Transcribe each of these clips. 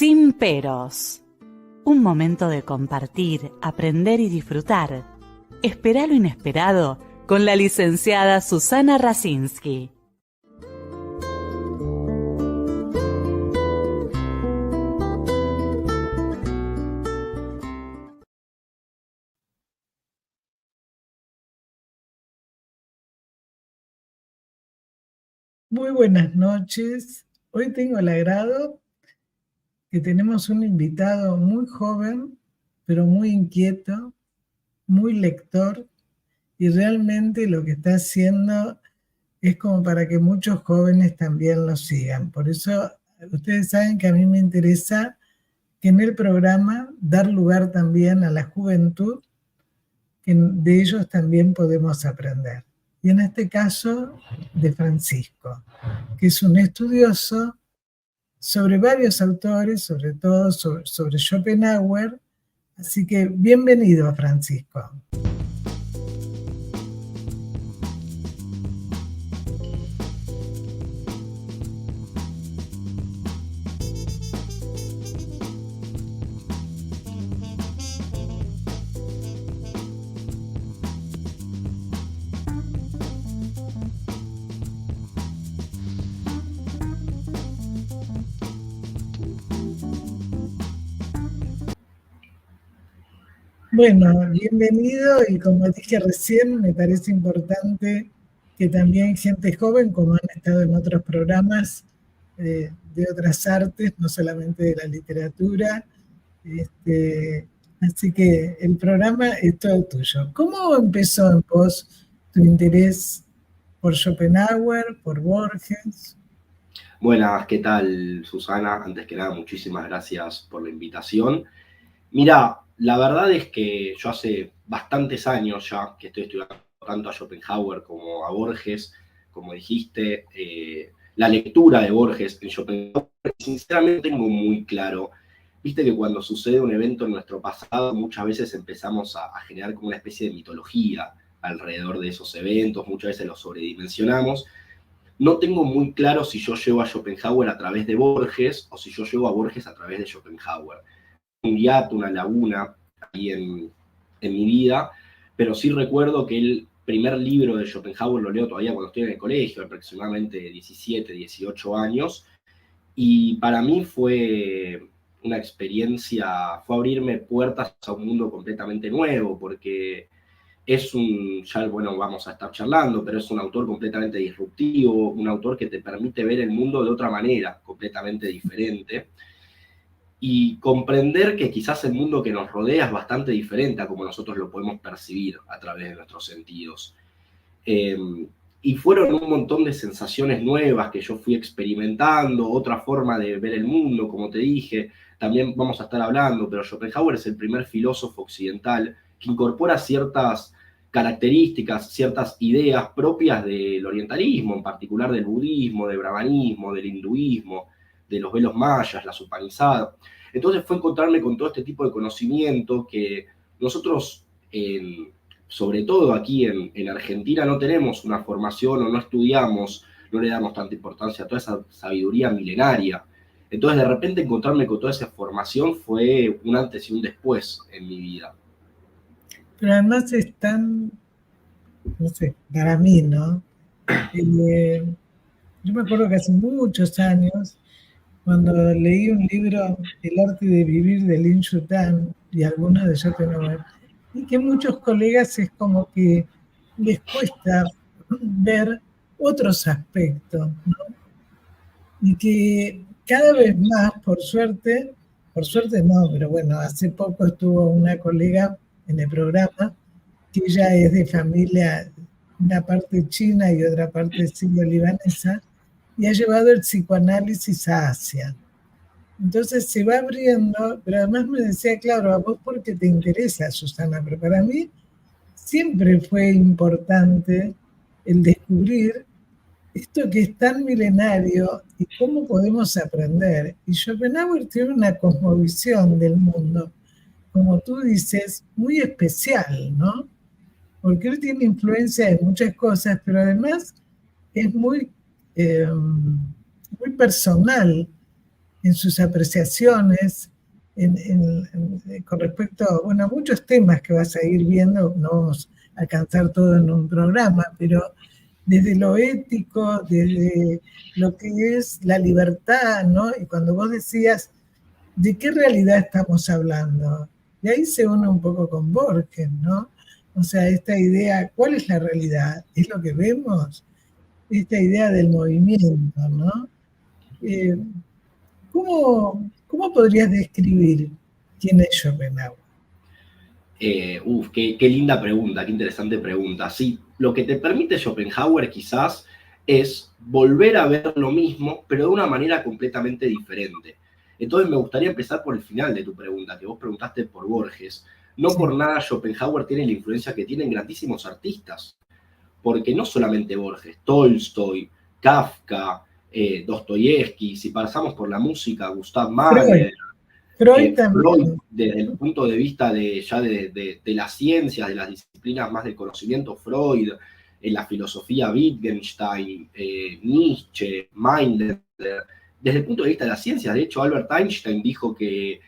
Sin peros. Un momento de compartir, aprender y disfrutar. Espera lo inesperado con la licenciada Susana Rasinski. Muy buenas noches. Hoy tengo el agrado que tenemos un invitado muy joven, pero muy inquieto, muy lector, y realmente lo que está haciendo es como para que muchos jóvenes también lo sigan. Por eso ustedes saben que a mí me interesa que en el programa dar lugar también a la juventud, que de ellos también podemos aprender. Y en este caso, de Francisco, que es un estudioso sobre varios autores, sobre todo sobre Schopenhauer. Así que bienvenido, Francisco. Bueno, bienvenido, y como dije recién, me parece importante que también gente joven, como han estado en otros programas de otras artes, no solamente de la literatura, así que el programa es todo tuyo. ¿Cómo empezó en vos tu interés por Schopenhauer, por Borges? Buenas, ¿qué tal, Susana? Antes que nada, muchísimas gracias por la invitación. Mira, la verdad es que yo hace bastantes años ya que estoy estudiando tanto a Schopenhauer como a Borges, como dijiste, la lectura de Borges en Schopenhauer, sinceramente tengo muy claro. Viste que cuando sucede un evento en nuestro pasado, muchas veces empezamos a generar como una especie de mitología alrededor de esos eventos, muchas veces los sobredimensionamos. No tengo muy claro si yo llego a Schopenhauer a través de Borges o si yo llego a Borges a través de Schopenhauer. Un hiato, una laguna ahí en mi vida, pero sí recuerdo que el primer libro de Schopenhauer lo leo todavía cuando estoy en el colegio, aproximadamente 17, 18 años, y para mí fue una experiencia, fue abrirme puertas a un mundo completamente nuevo, porque es ya bueno, vamos a estar charlando, pero es un autor completamente disruptivo, un autor que te permite ver el mundo de otra manera, completamente diferente, y comprender que quizás el mundo que nos rodea es bastante diferente a como nosotros lo podemos percibir a través de nuestros sentidos. Y fueron un montón de sensaciones nuevas que yo fui experimentando, otra forma de ver el mundo, como te dije, también vamos a estar hablando, pero Schopenhauer es el primer filósofo occidental que incorpora ciertas características, ciertas ideas propias del orientalismo, en particular del budismo, del brahmanismo, del hinduismo, de los velos mayas, las Upanishads. Entonces fue encontrarme con todo este tipo de conocimiento que nosotros, sobre todo aquí en Argentina, no tenemos una formación o no estudiamos, no le damos tanta importancia a toda esa sabiduría milenaria. Entonces, de repente, encontrarme con toda esa formación fue un antes y un después en mi vida. Pero además es tan, no sé, para mí, ¿no? Yo me acuerdo que hace muchos años, cuando leí un libro, El arte de vivir, de Lin Yutang, y algunos de Schopenhauer, y que muchos colegas es como que les cuesta ver otros aspectos, ¿no? Y que cada vez más, por suerte no, pero bueno, hace poco estuvo una colega en el programa, que ella es de familia, una parte china y otra parte sirio-libanesa, y ha llevado el psicoanálisis a Asia. Entonces se va abriendo, pero además me decía, claro, a vos porque te interesa, Susana, pero para mí siempre fue importante el descubrir esto que es tan milenario y cómo podemos aprender. Y Schopenhauer tiene una cosmovisión del mundo, como tú dices, muy especial, ¿no? Porque él tiene influencia de muchas cosas, pero además es muy personal. en sus apreciaciones con respecto, bueno, a muchos temas que vas a ir viendo, no vamos a alcanzar todo en un programa, pero desde lo ético, desde lo que es la libertad, ¿no? Y cuando vos decías, ¿de qué realidad estamos hablando? Y ahí se une un poco con Borges, ¿no? O sea, esta idea, ¿cuál es la realidad? ¿Es lo que vemos? Esta idea del movimiento, ¿no? ¿Cómo podrías describir quién es Schopenhauer? Qué linda pregunta, qué interesante pregunta. Sí, lo que te permite Schopenhauer quizás es volver a ver lo mismo, pero de una manera completamente diferente. Entonces me gustaría empezar por el final de tu pregunta, que vos preguntaste por Borges. No Sí. por nada Schopenhauer tiene la influencia que tienen grandísimos artistas, porque no solamente Borges, Tolstoy, Kafka, Dostoyevsky, si pasamos por la música, Gustav Mahler, Freud Freud, también. desde el punto de vista de las ciencias, de las disciplinas más del conocimiento, Freud, en la filosofía Wittgenstein, Nietzsche, Meindler, desde el punto de vista de las ciencias. De hecho, Albert Einstein dijo que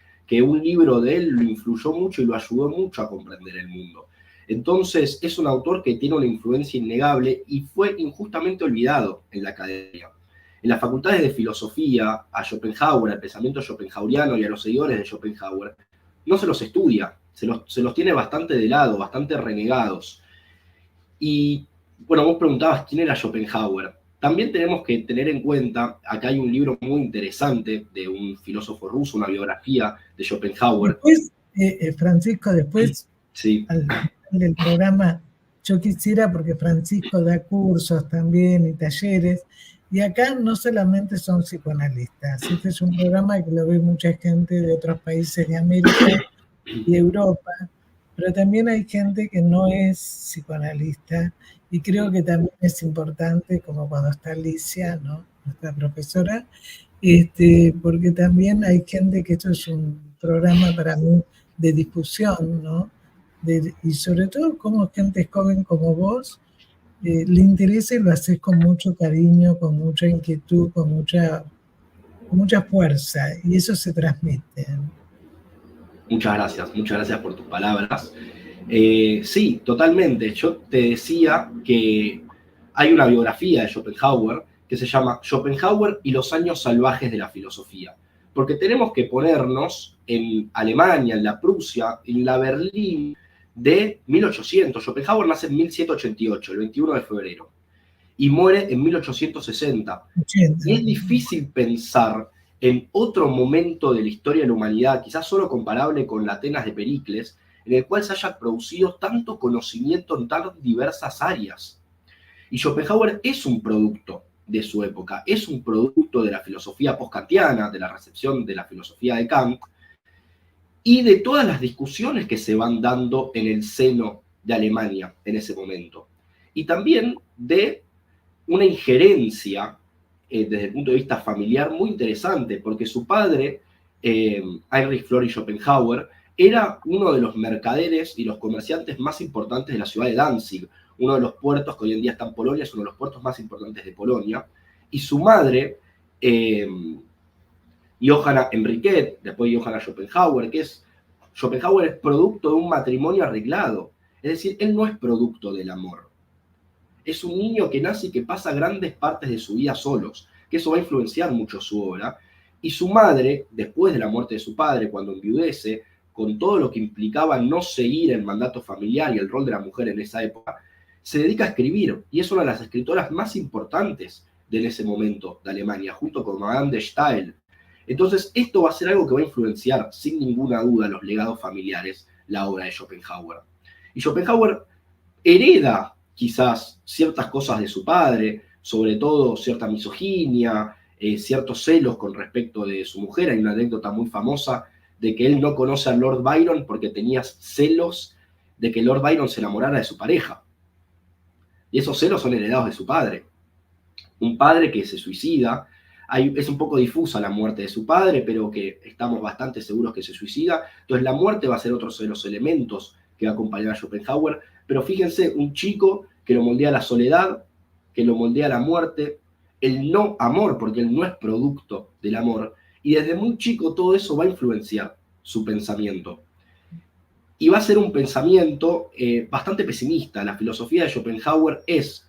un libro de él lo influyó mucho y lo ayudó mucho a comprender el mundo. Entonces, es un autor que tiene una influencia innegable y fue injustamente olvidado en la academia. En las facultades de filosofía, a Schopenhauer, al pensamiento schopenhaueriano y a los seguidores de Schopenhauer, no se los estudia, se los tiene bastante de lado, bastante renegados. Y, bueno, vos preguntabas quién era Schopenhauer. También tenemos que tener en cuenta, acá hay un libro muy interesante de un filósofo ruso, una biografía de Schopenhauer. Después, Francisco, después, sí. Al final del programa, yo quisiera, porque Francisco da cursos también y talleres, y acá no solamente son psicoanalistas, este es un programa que lo ve mucha gente de otros países de América y Europa, pero también hay gente que no es psicoanalista, y creo que también es importante, como cuando está Alicia, ¿no?, nuestra profesora, porque también hay gente que esto es un programa para mí de difusión, ¿no? Y sobre todo como gente joven como vos, le interesa y lo haces con mucho cariño, con mucha inquietud, con mucha fuerza, y eso se transmite. Muchas gracias por tus palabras. Sí, totalmente. Yo te decía que hay una biografía de Schopenhauer que se llama Schopenhauer y los años salvajes de la filosofía. Porque tenemos que ponernos en Alemania, en la Prusia, en la Berlín de 1800. Schopenhauer nace en 1788, el 21 de febrero, y muere en 1860. 80. Y es difícil pensar en otro momento de la historia de la humanidad, quizás solo comparable con la Atenas de Pericles, en el cual se haya producido tanto conocimiento en tan diversas áreas. Y Schopenhauer es un producto de su época, es un producto de la filosofía post-kantiana, de la recepción de la filosofía de Kant, y de todas las discusiones que se van dando en el seno de Alemania en ese momento. Y también de una injerencia desde el punto de vista familiar muy interesante, porque su padre, Heinrich Florian Schopenhauer, era uno de los mercaderes y los comerciantes más importantes de la ciudad de Danzig, uno de los puertos que hoy en día está en Polonia, es uno de los puertos más importantes de Polonia, y su madre, Johanna Enriquet, después Johanna Schopenhauer, Schopenhauer es producto de un matrimonio arreglado, es decir, él no es producto del amor. Es un niño que nace y que pasa grandes partes de su vida solos, que eso va a influenciar mucho su obra. Y su madre, después de la muerte de su padre, cuando enviudece, con todo lo que implicaba no seguir el mandato familiar y el rol de la mujer en esa época, se dedica a escribir, y es una de las escritoras más importantes de ese momento de Alemania, junto con Madame de Staël. Entonces, esto va a ser algo que va a influenciar, sin ninguna duda, los legados familiares, la obra de Schopenhauer. Y Schopenhauer hereda quizás ciertas cosas de su padre, sobre todo cierta misoginia, ciertos celos con respecto de su mujer. Hay una anécdota muy famosa de que él no conoce a Lord Byron porque tenía celos de que Lord Byron se enamorara de su pareja. Y esos celos son heredados de su padre. Un padre que se suicida. Es un poco difusa la muerte de su padre, pero que estamos bastante seguros que se suicida. Entonces la muerte va a ser otro de los elementos que va a acompañar a Schopenhauer. Pero fíjense, un chico que lo moldea la soledad, que lo moldea la muerte, el no amor, porque él no es producto del amor, Y desde muy chico todo eso va a influenciar su pensamiento. Y va a ser un pensamiento bastante pesimista. La filosofía de Schopenhauer es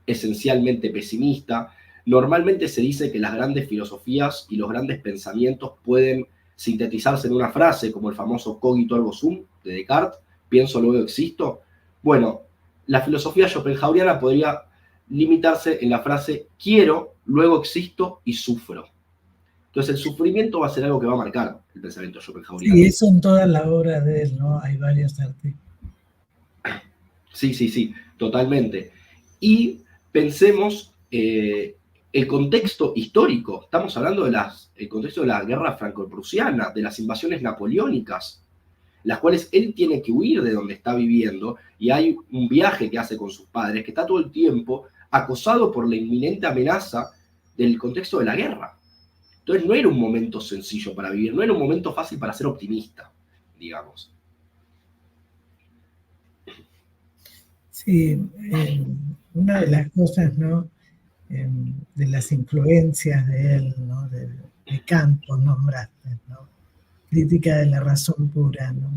esencialmente pesimista. Normalmente se dice que las grandes filosofías y los grandes pensamientos pueden sintetizarse en una frase, como el famoso cogito ergo sum de Descartes, pienso luego existo. Bueno, la filosofía schopenhaueriana podría limitarse en la frase quiero, luego existo y sufro. Entonces el sufrimiento va a ser algo que va a marcar el pensamiento schopenhaueriano. Sí, eso en toda la obra de él, ¿no? Hay varios artículos. Sí, totalmente. Y pensemos el contexto histórico. Estamos hablando del contexto de la guerra franco-prusiana, de las invasiones napoleónicas, las cuales él tiene que huir de donde está viviendo, y hay un viaje que hace con sus padres, que está todo el tiempo acosado por la inminente amenaza del contexto de la guerra. Entonces no era un momento sencillo para vivir, no era un momento fácil para ser optimista, digamos. Sí, una de las cosas, ¿no? De las influencias de él, ¿no? De Kant, vos nombraste, ¿no? Crítica de la razón pura, ¿no?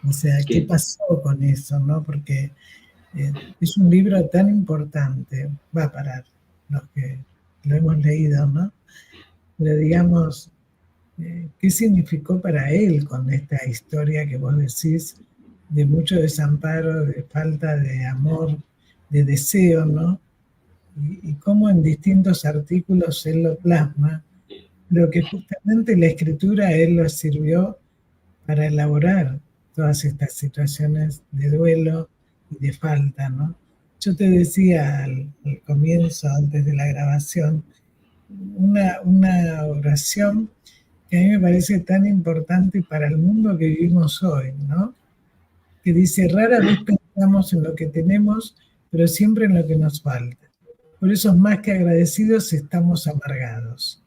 O sea, ¿qué pasó con eso, no? Porque es un libro tan importante, va para los que lo hemos leído, ¿no? Pero digamos, ¿qué significó para él con esta historia que vos decís de mucho desamparo, de falta de amor, de deseo, ¿no? Y cómo en distintos artículos él lo plasma, pero que justamente la escritura a él lo sirvió para elaborar todas estas situaciones de duelo y de falta, ¿no? Yo te decía al comienzo, antes de la grabación, una oración que a mí me parece tan importante para el mundo que vivimos hoy, ¿no? Que dice, rara vez pensamos en lo que tenemos, pero siempre en lo que nos falta. Por eso, más que agradecidos, estamos amargados.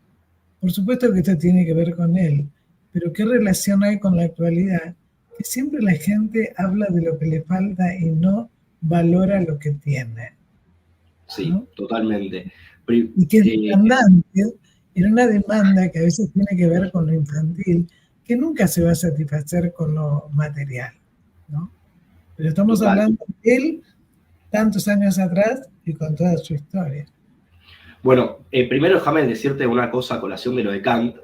Por supuesto que esto tiene que ver con él, pero ¿qué relación hay con la actualidad? Que siempre la gente habla de lo que le falta y no valora lo que tiene. Sí, ¿no? Totalmente. Y que es demandante, en una demanda que a veces tiene que ver con lo infantil, que nunca se va a satisfacer con lo material, ¿no? Pero estamos hablando de él tantos años atrás y con toda su historia. Bueno, primero déjame decirte una cosa a colación de lo de Kant.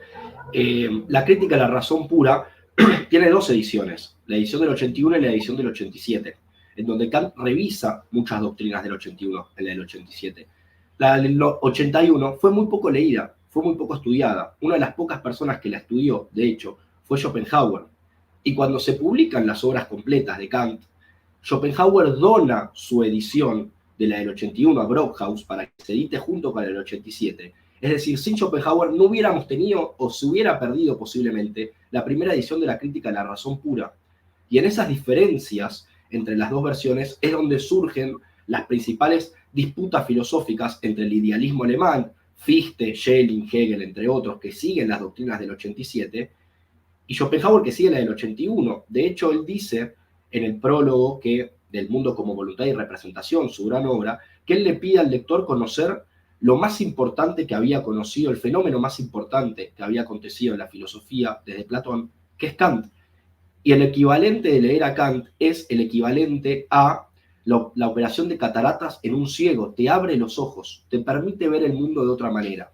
La crítica a la razón pura tiene dos ediciones, la edición del 81 y la edición del 87, en donde Kant revisa muchas doctrinas del 81 en la del 87. La del 81 fue muy poco leída, fue muy poco estudiada. Una de las pocas personas que la estudió, de hecho, fue Schopenhauer. Y cuando se publican las obras completas de Kant, Schopenhauer dona su edición de la del 81 a Brockhaus para que se edite junto con la del 87. Es decir, sin Schopenhauer no hubiéramos tenido o se hubiera perdido posiblemente la primera edición de la crítica a la razón pura. Y en esas diferencias entre las dos versiones es donde surgen las principales disputas filosóficas entre el idealismo alemán, Fichte, Schelling, Hegel, entre otros, que siguen las doctrinas del 87, y Schopenhauer, que sigue la del 81. De hecho, él dice en el prólogo del mundo como voluntad y representación, su gran obra, que él le pide al lector conocer lo más importante que había conocido, el fenómeno más importante que había acontecido en la filosofía desde Platón, que es Kant. Y el equivalente de leer a Kant es el equivalente a la operación de cataratas en un ciego. Te abre los ojos, te permite ver el mundo de otra manera.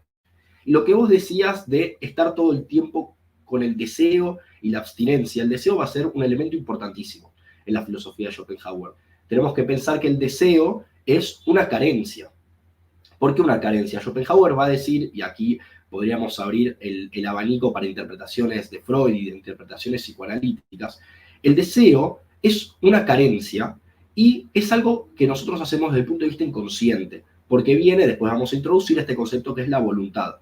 Y lo que vos decías de estar todo el tiempo con el deseo y la abstinencia, el deseo va a ser un elemento importantísimo en la filosofía de Schopenhauer. Tenemos que pensar que el deseo es una carencia. ¿Por qué una carencia? Schopenhauer va a decir, y aquí podríamos abrir el abanico para interpretaciones de Freud y de interpretaciones psicoanalíticas, el deseo es una carencia y es algo que nosotros hacemos desde el punto de vista inconsciente, porque viene, después vamos a introducir este concepto que es la voluntad.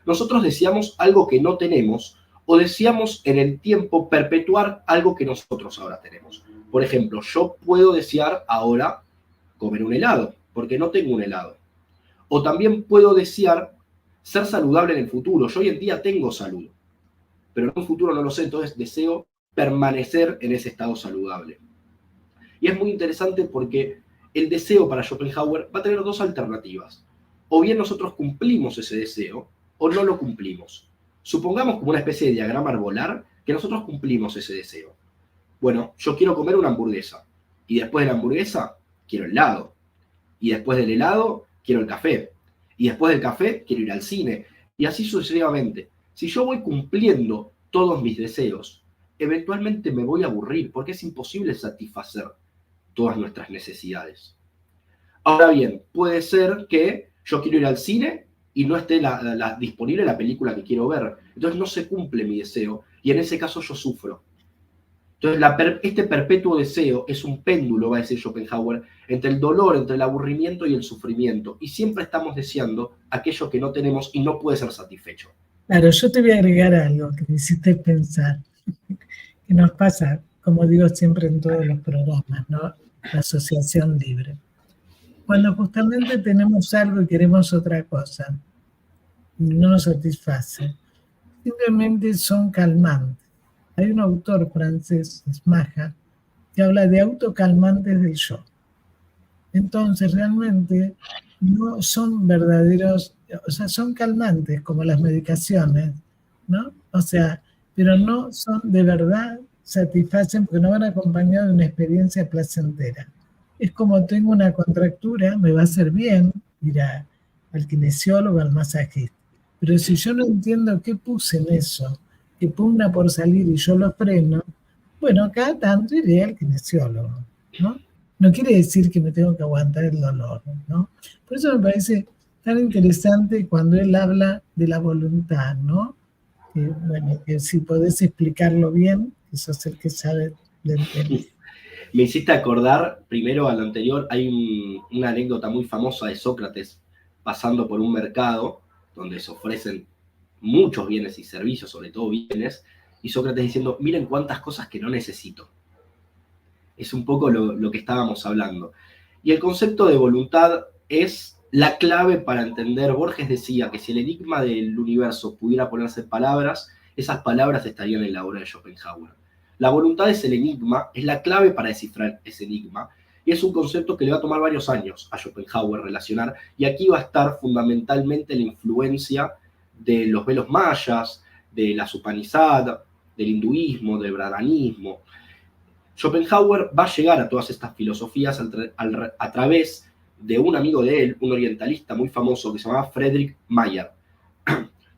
Nosotros deseamos algo que no tenemos o deseamos en el tiempo perpetuar algo que nosotros ahora tenemos. Por ejemplo, yo puedo desear ahora comer un helado, porque no tengo un helado. O también puedo desear ser saludable en el futuro. Yo hoy en día tengo salud, pero en un futuro no lo sé, entonces deseo permanecer en ese estado saludable. Y es muy interesante porque el deseo para Schopenhauer va a tener dos alternativas. O bien nosotros cumplimos ese deseo o no lo cumplimos. Supongamos como una especie de diagrama arbolar que nosotros cumplimos ese deseo. Bueno, yo quiero comer una hamburguesa y después de la hamburguesa quiero helado y después del helado quiero el café y después del café quiero ir al cine y así sucesivamente. Si yo voy cumpliendo todos mis deseos, eventualmente me voy a aburrir porque es imposible satisfacer todas nuestras necesidades. Ahora bien, puede ser que yo quiero ir al cine y no esté disponible la película que quiero ver. Entonces no se cumple mi deseo y en ese caso yo sufro. Entonces este perpetuo deseo es un péndulo, va a decir Schopenhauer, entre el dolor, entre el aburrimiento y el sufrimiento. Y siempre estamos deseando aquello que no tenemos y no puede ser satisfecho. Claro, yo te voy a agregar algo que me hiciste pensar, que nos pasa, como digo siempre en todos los programas, ¿no? La asociación libre. Cuando justamente tenemos algo y queremos otra cosa, no nos satisface, simplemente son calmantes. Hay un autor francés, Smaja, que habla de autocalmantes del yo. Entonces, realmente no son verdaderos, o sea, son calmantes como las medicaciones, ¿no? O sea, pero no son de verdad, satisfacen porque no van acompañados de una experiencia placentera. Es como tengo una contractura, me va a hacer bien ir al kinesiólogo, al masajista. Pero si yo no entiendo qué puse en eso, que pugna por salir y yo lo freno, bueno, cada tanto iré al kinesiólogo, ¿no? No quiere decir que me tengo que aguantar el dolor, ¿no? Por eso me parece tan interesante cuando él habla de la voluntad, ¿no? Que, bueno, que si podés explicarlo bien, que sos el que sabe del tema. Me hiciste acordar, primero a lo anterior, hay una anécdota muy famosa de Sócrates pasando por un mercado donde se ofrecen muchos bienes y servicios, sobre todo bienes, y Sócrates diciendo, miren cuántas cosas que no necesito. Es un poco lo que estábamos hablando. Y el concepto de voluntad es la clave para entender. Borges decía que si el enigma del universo pudiera ponerse en palabras, esas palabras estarían en la obra de Schopenhauer. La voluntad es el enigma, es la clave para descifrar ese enigma, y es un concepto que le va a tomar varios años a Schopenhauer relacionar, y aquí va a estar fundamentalmente la influencia de los velos mayas, de la Upanishad, del hinduismo, del brahmanismo. Schopenhauer va a llegar a todas estas filosofías a través de un amigo de él, un orientalista muy famoso que se llamaba Friedrich Mayer.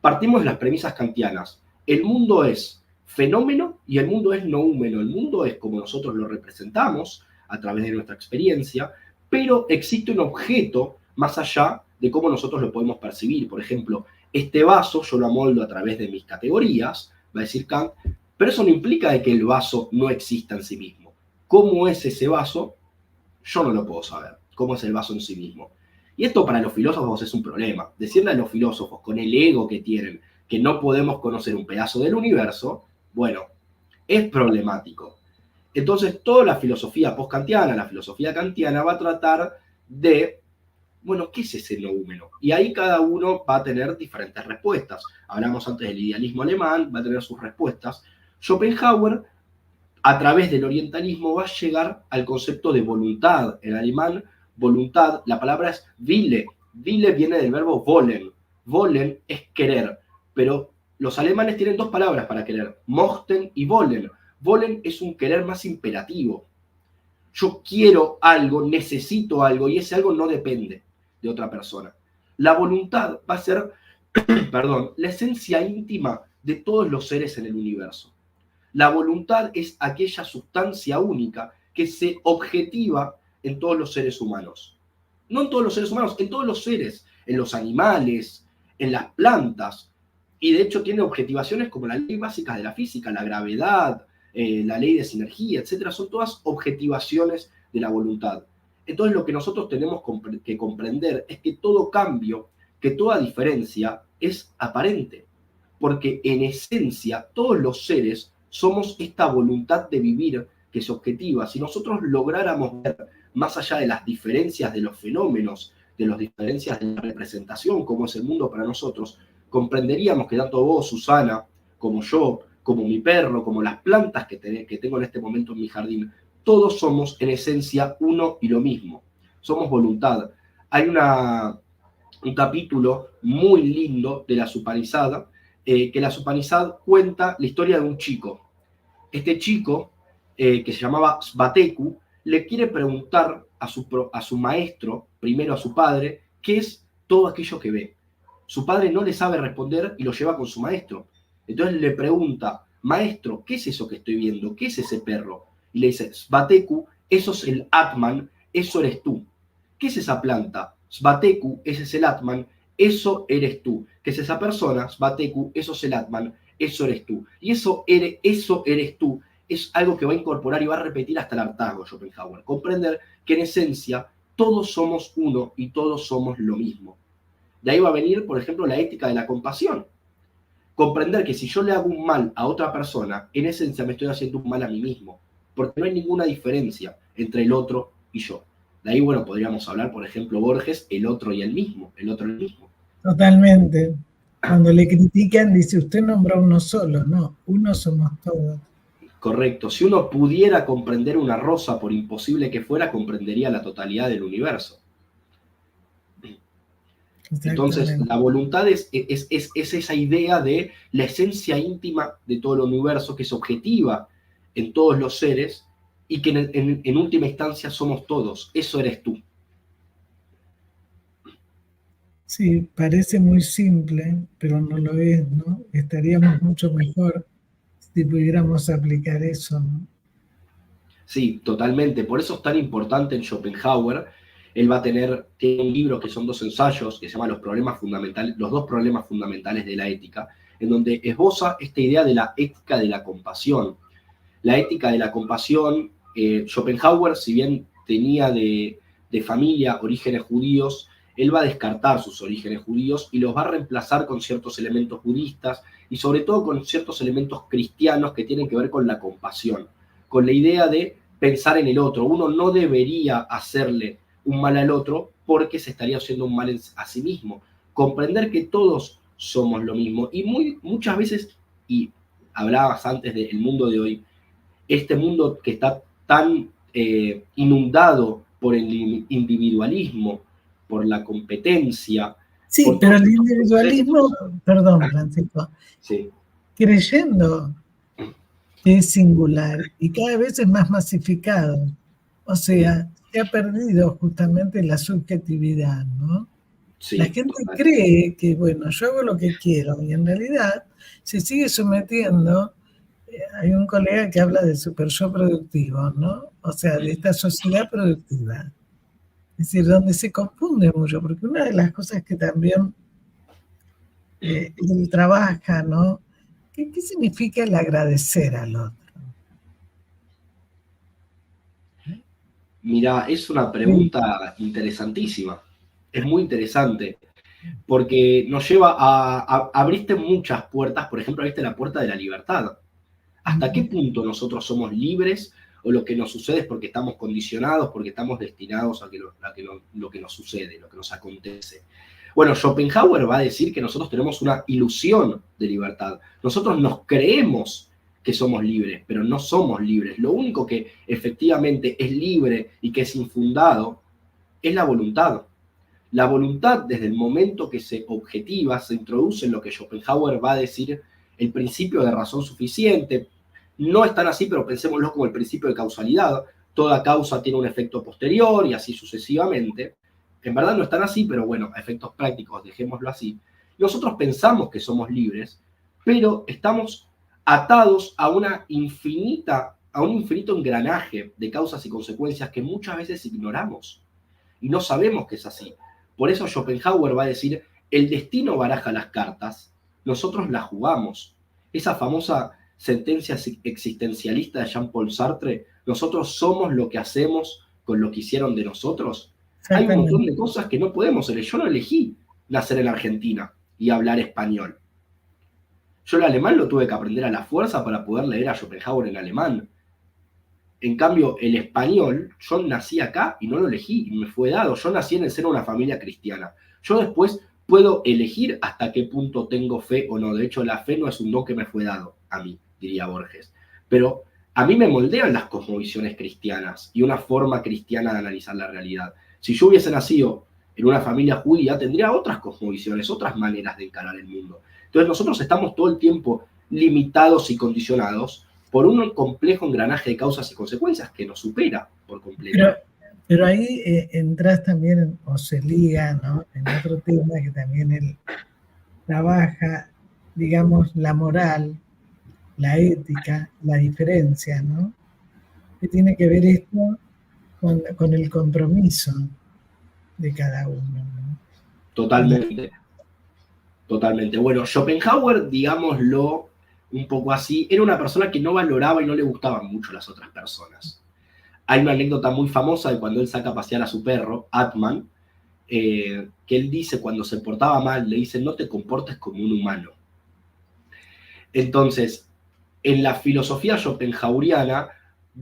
Partimos de las premisas kantianas. El mundo es fenómeno y el mundo es noúmeno. El mundo es como nosotros lo representamos a través de nuestra experiencia, pero existe un objeto más allá de cómo nosotros lo podemos percibir. Por ejemplo, este vaso yo lo amoldo a través de mis categorías, va a decir Kant, pero eso no implica de que el vaso no exista en sí mismo. ¿Cómo es ese vaso? Yo no lo puedo saber. ¿Cómo es el vaso en sí mismo? Y esto para los filósofos es un problema. Decirle a los filósofos con el ego que tienen que no podemos conocer un pedazo del universo, bueno, es problemático. Entonces, toda la filosofía post-kantiana, la filosofía kantiana, va a tratar de, bueno, ¿qué es ese noúmeno? Y ahí cada uno va a tener diferentes respuestas. Hablamos antes del idealismo alemán, va a tener sus respuestas. Schopenhauer, a través del orientalismo, va a llegar al concepto de voluntad. En alemán, voluntad, la palabra es Wille. Wille viene del verbo wollen. Wollen es querer, pero los alemanes tienen dos palabras para querer, mochten y wollen. Wollen es un querer más imperativo. Yo quiero algo, necesito algo, y ese algo no depende de otra persona. La voluntad va a ser, la esencia íntima de todos los seres en el universo. La voluntad es aquella sustancia única que se objetiva en todos los seres humanos. No en todos los seres humanos, en todos los seres, en los animales, en las plantas. Y de hecho tiene objetivaciones como las leyes básicas de la física, la gravedad, la ley de sinergia, etc. Son todas objetivaciones de la voluntad. Entonces lo que nosotros tenemos que comprender es que todo cambio, que toda diferencia es aparente. Porque en esencia todos los seres somos esta voluntad de vivir que es objetiva. Si nosotros lográramos ver más allá de las diferencias de los fenómenos, de las diferencias de la representación, como es el mundo para nosotros, comprenderíamos que tanto vos, Susana, como yo, como mi perro, como las plantas que tengo en este momento en mi jardín, todos somos en esencia uno y lo mismo. Somos voluntad. Hay un capítulo muy lindo de la Upanishad que la Upanishad cuenta la historia de un chico. Este chico, que se llamaba Svateku, le quiere preguntar a su maestro, primero a su padre, qué es todo aquello que ve. Su padre no le sabe responder y lo lleva con su maestro. Entonces le pregunta, maestro, ¿qué es eso que estoy viendo? ¿Qué es ese perro? Y le dice, Svateku, eso es el Atman, eso eres tú. ¿Qué es esa planta? Svateku, ese es el Atman, eso eres tú. ¿Qué es esa persona? Svateku, eso es el Atman, eso eres tú. Y eso eres tú es algo que va a incorporar y va a repetir hasta el hartazgo Schopenhauer. Comprender que en esencia todos somos uno y todos somos lo mismo. De ahí va a venir, por ejemplo, la ética de la compasión. Comprender que si yo le hago un mal a otra persona, en esencia me estoy haciendo un mal a mí mismo, porque no hay ninguna diferencia entre el otro y yo. De ahí, bueno, podríamos hablar, por ejemplo, Borges, el otro y el mismo, el otro y el mismo. Totalmente. Cuando le critican, dice, usted nombró uno solo. No, uno somos todos. Correcto. Si uno pudiera comprender una rosa, por imposible que fuera, comprendería la totalidad del universo. Entonces, la voluntad es esa idea de la esencia íntima de todo el universo, que es objetiva en todos los seres y que en última instancia somos todos. Eso eres tú. Sí, parece muy simple, pero no lo es, ¿no? Estaríamos mucho mejor si pudiéramos aplicar eso, ¿no? Sí, totalmente. Por eso es tan importante en Schopenhauer. Él tiene un libro que son 2 ensayos, que se llama los dos problemas fundamentales de la ética, en donde esboza esta idea de la ética de la compasión. La ética de la compasión, Schopenhauer, si bien tenía de familia orígenes judíos, él va a descartar sus orígenes judíos y los va a reemplazar con ciertos elementos budistas y sobre todo con ciertos elementos cristianos que tienen que ver con la compasión, con la idea de pensar en el otro. Uno no debería hacerle un mal al otro porque se estaría haciendo un mal a sí mismo. Comprender que todos somos lo mismo. Y muchas veces, y hablabas antes del mundo de hoy, este mundo que está tan inundado por el individualismo, por la competencia. Sí, pero el individualismo, perdón, Francisco, sí, creyendo que es singular y cada vez es más masificado. O sea, se ha perdido justamente la subjetividad, ¿no? Sí, la gente cree que, bueno, yo hago lo que quiero y en realidad se sigue sometiendo. Hay un colega que habla de super yo productivo, ¿no? O sea, de esta sociedad productiva. Es decir, donde se confunde mucho, porque una de las cosas que también él trabaja, ¿no? ¿Qué significa el agradecer al otro? Mira, es una pregunta interesantísima. Es muy interesante, porque nos lleva a abriste muchas puertas. Por ejemplo, abriste la puerta de la libertad. ¿Hasta qué punto nosotros somos libres o lo que nos sucede es porque estamos condicionados, porque estamos destinados a lo que nos sucede, lo que nos acontece? Bueno, Schopenhauer va a decir que nosotros tenemos una ilusión de libertad. Nosotros nos creemos que somos libres, pero no somos libres. Lo único que efectivamente es libre y que es infundado es la voluntad. La voluntad, desde el momento que se objetiva, se introduce en lo que Schopenhauer va a decir el principio de razón suficiente. No es tan así, pero pensémoslo como el principio de causalidad. Toda causa tiene un efecto posterior y así sucesivamente. En verdad no es tan así, pero bueno, a efectos prácticos, dejémoslo así. Nosotros pensamos que somos libres, pero estamos atados a un infinito engranaje de causas y consecuencias que muchas veces ignoramos y no sabemos que es así. Por eso Schopenhauer va a decir, el destino baraja las cartas, nosotros las jugamos. Esa famosa sentencia existencialista de Jean-Paul Sartre, nosotros somos lo que hacemos con lo que hicieron de nosotros. Hay un montón de cosas que no podemos elegir. Yo no elegí nacer en Argentina y hablar español. Yo el alemán lo tuve que aprender a la fuerza para poder leer a Schopenhauer en alemán. En cambio, el español, yo nací acá y no lo elegí, y me fue dado. Yo nací en el seno de una familia cristiana. Yo después puedo elegir hasta qué punto tengo fe o no. De hecho, la fe no es un don que me fue dado a mí, diría Borges. Pero a mí me moldean las cosmovisiones cristianas y una forma cristiana de analizar la realidad. Si yo hubiese nacido en una familia judía tendría otras cosmovisiones, otras maneras de encarar el mundo. Entonces nosotros estamos todo el tiempo limitados y condicionados por un complejo engranaje de causas y consecuencias que nos supera por completo. Pero ahí entras también, o se liga, ¿no?, en otro tema que también él trabaja, digamos, la moral, la ética, la diferencia, ¿no? Que tiene que ver esto con el compromiso de cada uno, ¿no? Totalmente. Totalmente. Bueno, Schopenhauer, digámoslo un poco así, era una persona que no valoraba y no le gustaban mucho las otras personas. Hay una anécdota muy famosa de cuando él saca a pasear a su perro, Atman, que él dice cuando se portaba mal, le dice, no te comportes como un humano. Entonces, en la filosofía schopenhaueriana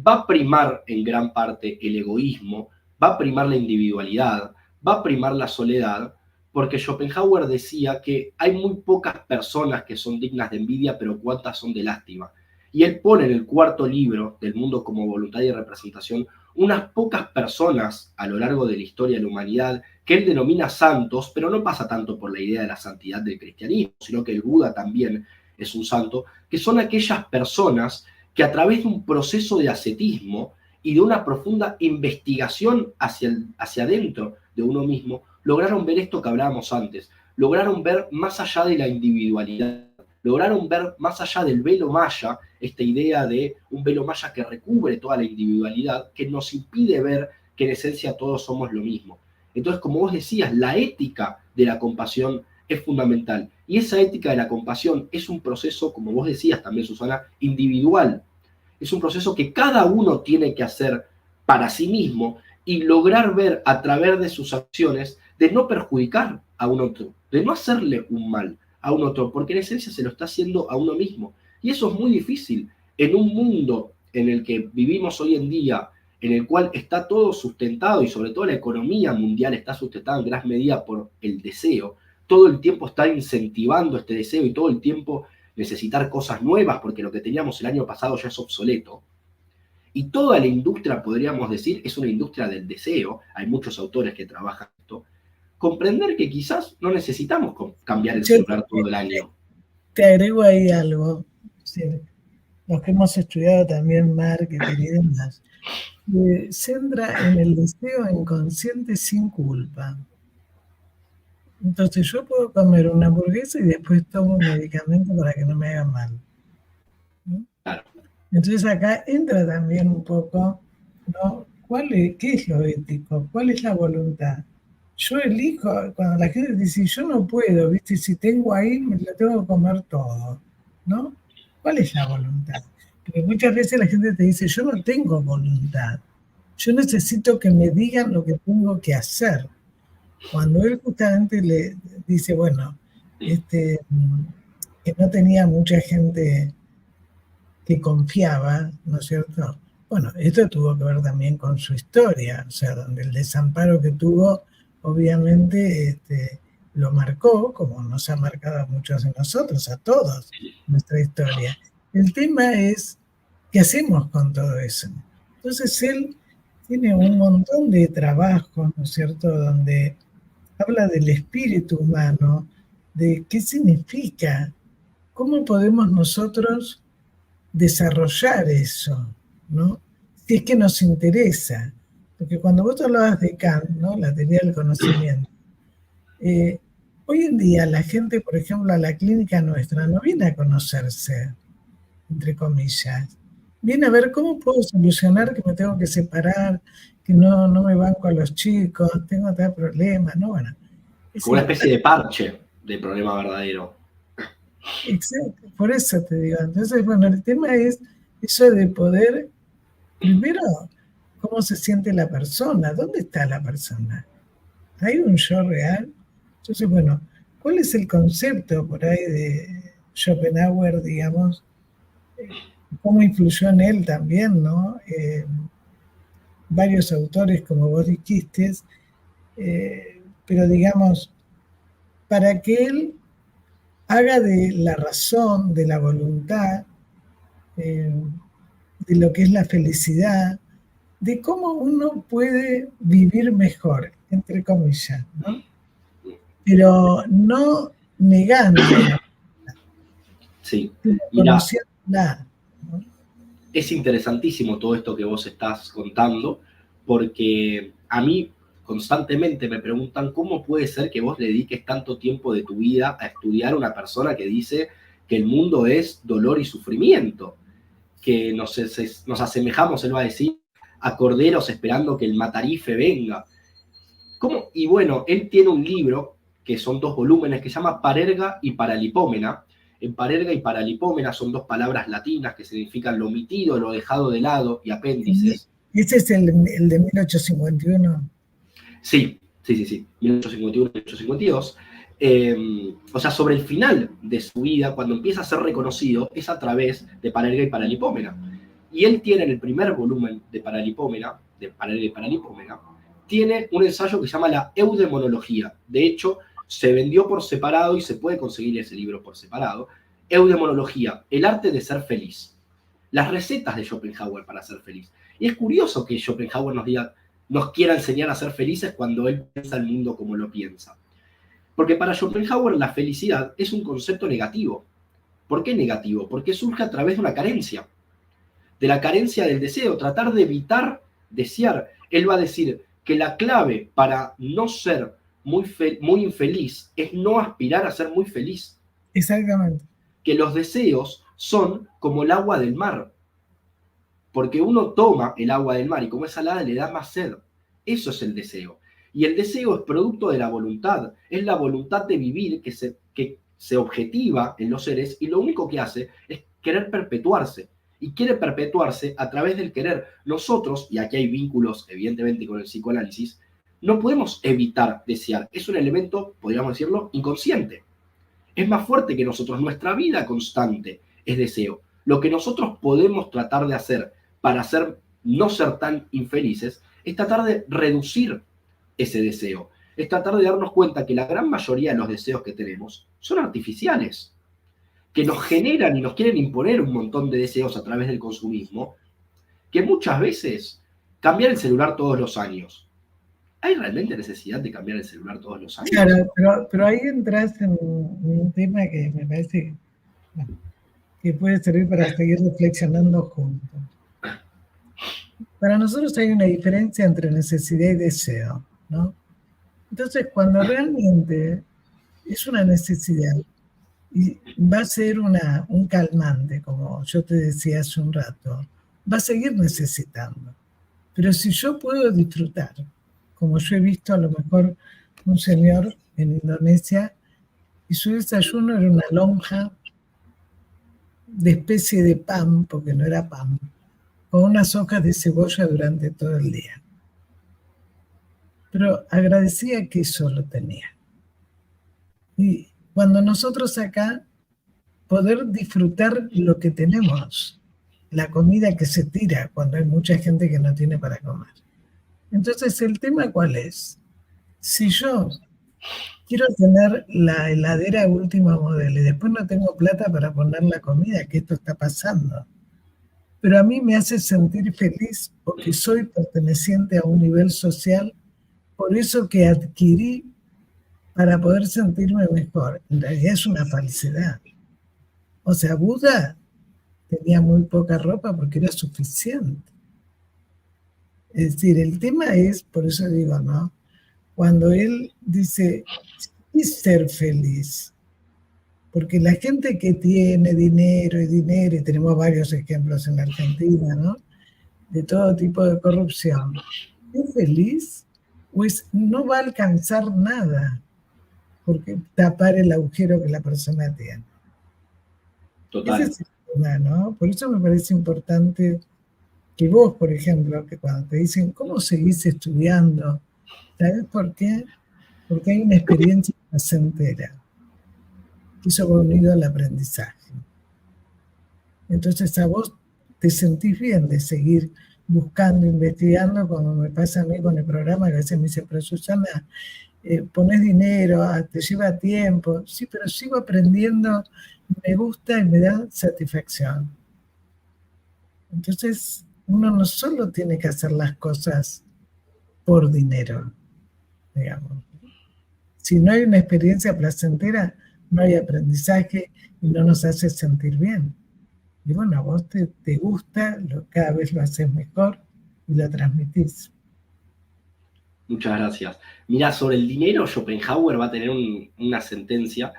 va a primar en gran parte el egoísmo, va a primar la individualidad, va a primar la soledad, porque Schopenhauer decía que hay muy pocas personas que son dignas de envidia, pero cuántas son de lástima. Y él pone en el cuarto libro del Mundo como Voluntad y Representación unas pocas personas a lo largo de la historia de la humanidad que él denomina santos, pero no pasa tanto por la idea de la santidad del cristianismo, sino que el Buda también es un santo, que son aquellas personas que a través de un proceso de ascetismo y de una profunda investigación hacia adentro de uno mismo, lograron ver esto que hablábamos antes, lograron ver más allá de la individualidad, lograron ver más allá del velo maya, esta idea de un velo maya que recubre toda la individualidad, que nos impide ver que en esencia todos somos lo mismo. Entonces, como vos decías, la ética de la compasión es fundamental. Y esa ética de la compasión es un proceso, como vos decías también, Susana, individual. Es un proceso que cada uno tiene que hacer para sí mismo y lograr ver a través de sus acciones de no perjudicar a un otro, de no hacerle un mal a un otro, porque en esencia se lo está haciendo a uno mismo. Y eso es muy difícil en un mundo en el que vivimos hoy en día, en el cual está todo sustentado y sobre todo la economía mundial está sustentada en gran medida por el deseo. Todo el tiempo está incentivando este deseo y todo el tiempo necesitar cosas nuevas porque lo que teníamos el año pasado ya es obsoleto. Y toda la industria, podríamos decir, es una industria del deseo. Hay muchos autores que trabajan esto. Comprender que quizás no necesitamos cambiar el celular todo el año. Te agrego ahí algo. Sí, los que hemos estudiado también marketing y demás, se centra en el deseo inconsciente sin culpa. Entonces yo puedo comer una hamburguesa y después tomo un medicamento para que no me haga mal, ¿no? Claro. Entonces acá entra también un poco, ¿no? ¿Qué es lo ético? ¿Cuál es la voluntad? Yo elijo, cuando la gente dice, yo no puedo, ¿viste? Si tengo ahí, me lo tengo que comer todo, ¿no? ¿Cuál es la voluntad? Porque muchas veces la gente te dice, yo no tengo voluntad. Yo necesito que me digan lo que tengo que hacer. Cuando él justamente le dice, bueno, que no tenía mucha gente que confiaba, ¿no es cierto? Bueno, esto tuvo que ver también con su historia, o sea, donde el desamparo que tuvo, obviamente, lo marcó, como nos ha marcado a muchos de nosotros, a todos, nuestra historia. El tema es, ¿qué hacemos con todo eso? Entonces él tiene un montón de trabajos, ¿no es cierto?, donde habla del espíritu humano, de qué significa, cómo podemos nosotros desarrollar eso, ¿no? Si es que nos interesa. Porque cuando vos hablabas de Kant, ¿no?, la teoría del conocimiento, hoy en día la gente, por ejemplo, a la clínica nuestra, no viene a conocerse, entre comillas. Viene a ver cómo puedo solucionar que me tengo que separar, que no me banco a los chicos, tengo tal problema, ¿no? Bueno. Como una especie de parche de problema verdadero. Exacto, por eso te digo. Entonces, bueno, el tema es eso de poder, primero, cómo se siente la persona, dónde está la persona. ¿Hay un yo real? Entonces, bueno, ¿cuál es el concepto por ahí de Schopenhauer, digamos? ¿Cómo influyó en él también, no? Varios autores, como vos dijiste, pero digamos, para que él haga de la razón, de la voluntad, de lo que es la felicidad, de cómo uno puede vivir mejor. entre comillas, ¿no? Pero no negando, Sí, sino mira, conociéndola, ¿no? es interesantísimo todo esto que vos estás contando, porque a mí constantemente me preguntan cómo puede ser que vos le dediques tanto tiempo de tu vida a estudiar a una persona que dice que el mundo es dolor y sufrimiento, que nos asemejamos, él va a decir, a corderos esperando que el matarife venga. ¿Cómo? Y bueno, él tiene un libro, que son 2 volúmenes, que se llama Parerga y Paralipómena. En Parerga y Paralipómena son 2 palabras latinas que significan lo omitido, lo dejado de lado y apéndices. Ese es el de 1851. Sí, 1851-1852. O sea, sobre el final de su vida, cuando empieza a ser reconocido, es a través de Parerga y Paralipómena. Y él tiene en el primer volumen de Paralipómena, de Parerga y Paralipómena, tiene un ensayo que se llama la Eudemonología. De hecho, se vendió por separado y se puede conseguir ese libro por separado. Eudemonología, el arte de ser feliz. Las recetas de Schopenhauer para ser feliz. Y es curioso que Schopenhauer nos quiera enseñar a ser felices cuando él piensa el mundo como lo piensa. Porque para Schopenhauer la felicidad es un concepto negativo. ¿Por qué negativo? Porque surge a través de una carencia. De la carencia del deseo, tratar de evitar desear. Él va a decir que la clave para no ser muy infeliz es no aspirar a ser muy feliz. Exactamente. Que los deseos son como el agua del mar. Porque uno toma el agua del mar y como es salada le da más sed. Eso es el deseo. Y el deseo es producto de la voluntad. Es la voluntad de vivir que se objetiva en los seres y lo único que hace es querer perpetuarse. Y quiere perpetuarse a través del querer. Nosotros, y aquí hay vínculos evidentemente con el psicoanálisis, no podemos evitar desear. Es un elemento, podríamos decirlo, inconsciente. Es más fuerte que nosotros. Nuestra vida constante es deseo. Lo que nosotros podemos tratar de hacer para no ser tan infelices es tratar de reducir ese deseo. Es tratar de darnos cuenta que la gran mayoría de los deseos que tenemos son artificiales, que nos generan y nos quieren imponer un montón de deseos a través del consumismo, que muchas veces cambiar el celular todos los años. ¿Hay realmente necesidad de cambiar el celular todos los años? Claro, pero ahí entras en un tema que me parece que puede servir para seguir reflexionando juntos. Para nosotros hay una diferencia entre necesidad y deseo, ¿no? Entonces, cuando realmente es una necesidad y va a ser un calmante, como yo te decía hace un rato, va a seguir necesitando. Pero si yo puedo disfrutar, como yo he visto a lo mejor un señor en Indonesia, y su desayuno era una lonja de especie de pan, porque no era pan, con unas hojas de cebolla durante todo el día. Pero agradecía que eso lo tenía. Y cuando nosotros acá, poder disfrutar lo que tenemos, la comida que se tira cuando hay mucha gente que no tiene para comer. Entonces, ¿el tema cuál es? Si yo quiero tener la heladera última modelo y después no tengo plata para poner la comida, que esto está pasando, pero a mí me hace sentir feliz porque soy perteneciente a un nivel social, por eso que adquirí para poder sentirme mejor. En realidad es una falsedad. O sea, Buda tenía muy poca ropa porque era suficiente. Es decir, el tema es, por eso digo, ¿no? Cuando él dice, ¿qué es ser feliz? Porque la gente que tiene dinero, y tenemos varios ejemplos en la Argentina, ¿no? De todo tipo de corrupción, ¿es feliz? Pues no va a alcanzar nada porque tapar el agujero que la persona tiene. Total. Ese es el tema, ¿no? Por eso me parece importante que vos, por ejemplo, que cuando te dicen, ¿cómo seguís estudiando? ¿Sabes por qué? Porque hay una experiencia placentera que eso va unido al aprendizaje. Entonces a vos te sentís bien de seguir buscando, investigando, como me pasa a mí con el programa, que a veces me dice, pero Susana, pones dinero, te lleva tiempo, sí, pero sigo aprendiendo, me gusta y me da satisfacción. Entonces, uno no solo tiene que hacer las cosas por dinero, digamos. Si no hay una experiencia placentera, no hay aprendizaje y no nos hace sentir bien. Y bueno, a vos te gusta, cada vez lo haces mejor y lo transmitís. Muchas gracias. Mira, sobre el dinero, Schopenhauer va a tener una sentencia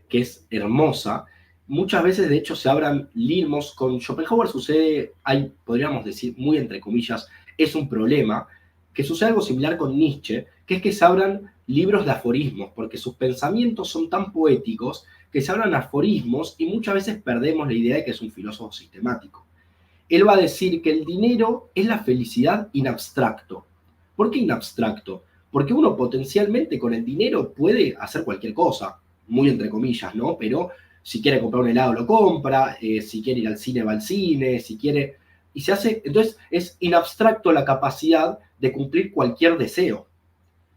que es hermosa. Muchas veces, de hecho, se abran limos. Con Schopenhauer sucede, podríamos decir, muy entre comillas, es un problema, que sucede algo similar con Nietzsche, que es que se abran libros de aforismos, porque sus pensamientos son tan poéticos que se abran aforismos y muchas veces perdemos la idea de que es un filósofo sistemático. Él va a decir que el dinero es la felicidad in abstracto. ¿Por qué in abstracto? Porque uno potencialmente con el dinero puede hacer cualquier cosa, muy entre comillas, ¿no? Pero si quiere comprar un helado lo compra, si quiere ir al cine va al cine, si quiere... Y se hace, entonces es in abstracto la capacidad de cumplir cualquier deseo.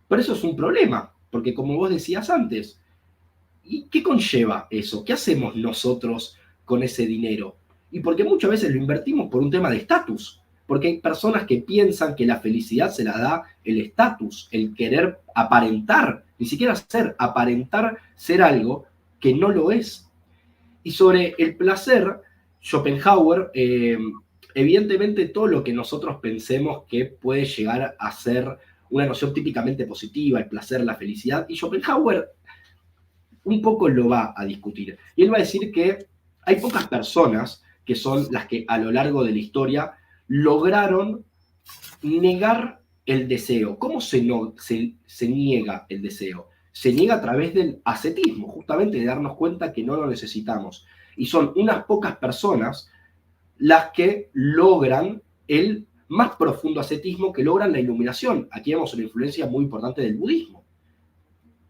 Pero eso es un problema, porque como vos decías antes, ¿y qué conlleva eso? ¿Qué hacemos nosotros con ese dinero? Y porque muchas veces lo invertimos por un tema de estatus. Porque hay personas que piensan que la felicidad se la da el estatus, el querer aparentar, ni siquiera aparentar ser algo que no lo es. Y sobre el placer, Schopenhauer, evidentemente todo lo que nosotros pensemos que puede llegar a ser una noción típicamente positiva, el placer, la felicidad, y Schopenhauer un poco lo va a discutir. Y él va a decir que hay pocas personas que son las que a lo largo de la historia lograron negar el deseo. ¿Cómo se niega el deseo? Se niega a través del ascetismo, justamente de darnos cuenta que no lo necesitamos. Y son unas pocas personas las que logran el más profundo ascetismo, que logran la iluminación. Aquí vemos una influencia muy importante del budismo.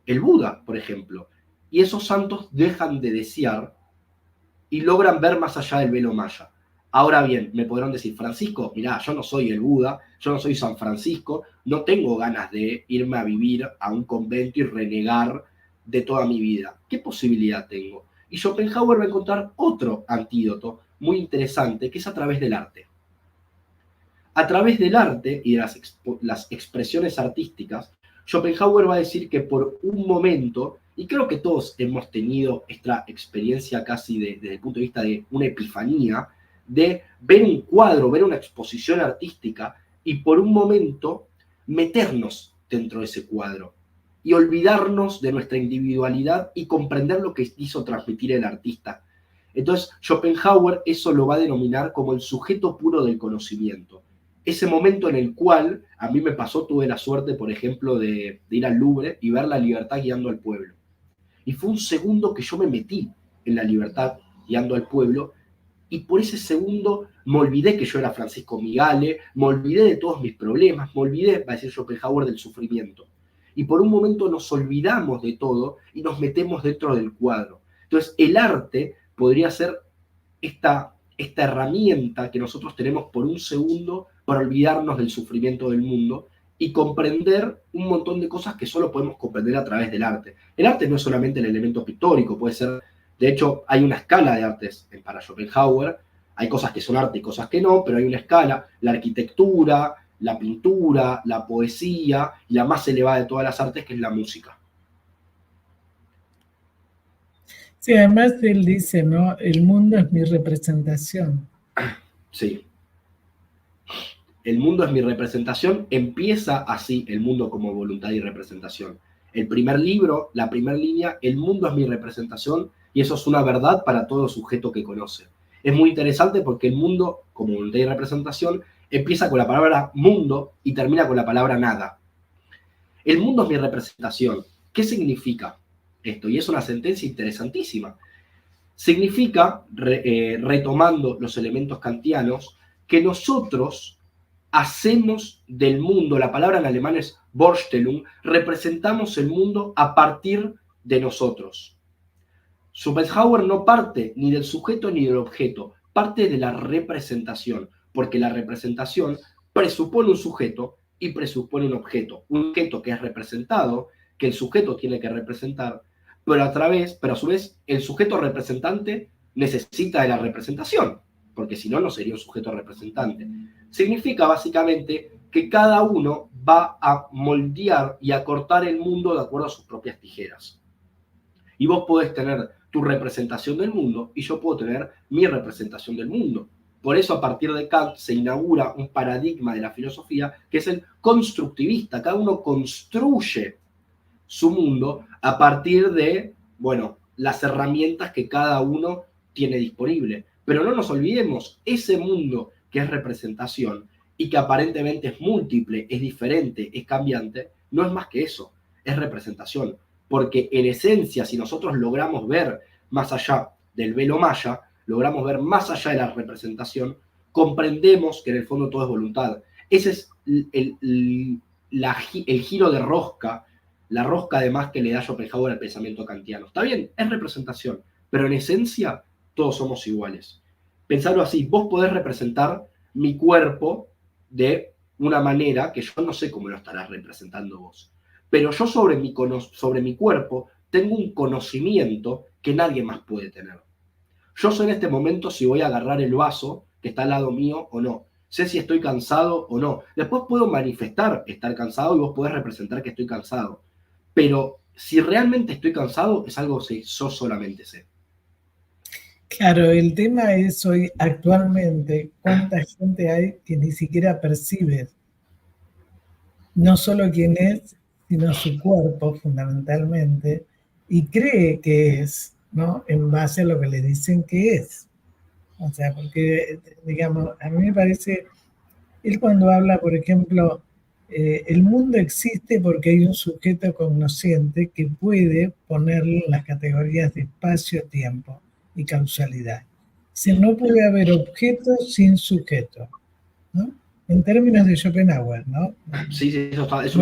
El Buda, por ejemplo. Y esos santos dejan de desear y logran ver más allá del velo maya. Ahora bien, me podrán decir, Francisco, mirá, yo no soy el Buda, yo no soy San Francisco, no tengo ganas de irme a vivir a un convento y renegar de toda mi vida. ¿Qué posibilidad tengo? Y Schopenhauer va a encontrar otro antídoto muy interesante, que es a través del arte. A través del arte y de las expresiones artísticas, Schopenhauer va a decir que por un momento, y creo que todos hemos tenido esta experiencia casi desde el punto de vista de una epifanía, de ver un cuadro, ver una exposición artística y por un momento meternos dentro de ese cuadro y olvidarnos de nuestra individualidad y comprender lo que quiso transmitir el artista. Entonces, Schopenhauer eso lo va a denominar como el sujeto puro del conocimiento. Ese momento en el cual a mí me pasó, tuve la suerte, por ejemplo, de ir al Louvre y ver la libertad guiando al pueblo. Y fue un segundo que yo me metí en la libertad guiando al pueblo y por ese segundo me olvidé que yo era Francisco Migale, me olvidé de todos mis problemas, me olvidé, va a decir Schopenhauer, del sufrimiento. Y por un momento nos olvidamos de todo y nos metemos dentro del cuadro. Entonces, el arte podría ser esta herramienta que nosotros tenemos por un segundo para olvidarnos del sufrimiento del mundo y comprender un montón de cosas que solo podemos comprender a través del arte. El arte no es solamente el elemento pictórico, puede ser, de hecho, hay una escala de artes para Schopenhauer, hay cosas que son arte y cosas que no, pero hay una escala, la arquitectura, la pintura, la poesía y la más elevada de todas las artes, que es la música. Sí, además él dice, ¿no? El mundo es mi representación. Sí. El mundo es mi representación, empieza así el mundo como voluntad y representación. El primer libro, la primera línea, el mundo es mi representación, y eso es una verdad para todo sujeto que conoce. Es muy interesante porque el mundo, como voluntad y representación, empieza con la palabra mundo y termina con la palabra nada. El mundo es mi representación. ¿Qué significa esto? Y es una sentencia interesantísima. Significa, retomando los elementos kantianos, que nosotros hacemos del mundo, la palabra en alemán es Vorstellung, representamos el mundo a partir de nosotros. Schopenhauer no parte ni del sujeto ni del objeto, parte de la representación, porque la representación presupone un sujeto y presupone un objeto que es representado, que el sujeto tiene que representar, pero a su vez el sujeto representante necesita de la representación, porque si no, no sería un sujeto representante. Significa básicamente que cada uno va a moldear y a cortar el mundo de acuerdo a sus propias tijeras. Y vos podés tener tu representación del mundo y yo puedo tener mi representación del mundo. Por eso, a partir de Kant, se inaugura un paradigma de la filosofía que es el constructivista. Cada uno construye su mundo a partir de, bueno, las herramientas que cada uno tiene disponible. Pero no nos olvidemos, ese mundo que es representación y que aparentemente es múltiple, es diferente, es cambiante, no es más que eso, es representación. Porque en esencia, si nosotros logramos ver más allá del velo maya, logramos ver más allá de la representación, comprendemos que en el fondo todo es voluntad. Ese es el giro de rosca, la rosca además que le da Schopenhauer al pensamiento kantiano. Está bien, es representación, pero en esencia todos somos iguales. Pensarlo así, vos podés representar mi cuerpo de una manera que yo no sé cómo lo estarás representando vos. Pero yo sobre mi cuerpo tengo un conocimiento que nadie más puede tener. Yo sé en este momento si voy a agarrar el vaso que está al lado mío o no. Sé si estoy cansado o no. Después puedo manifestar estar cansado y vos podés representar que estoy cansado. Pero si realmente estoy cansado, es algo que yo solamente sé. Claro, el tema es hoy, actualmente, cuánta gente hay que ni siquiera percibe no solo quién es, sino su cuerpo, fundamentalmente, y cree que es, ¿no? En base a lo que le dicen que es. O sea, porque, digamos, a mí me parece, él cuando habla, por ejemplo, el mundo existe porque hay un sujeto cognosciente que puede ponerlo en las categorías de espacio, tiempo y causalidad. Si no puede haber objeto sin sujeto, ¿no? En términos de Schopenhauer, ¿no? Sí, sí, eso está, es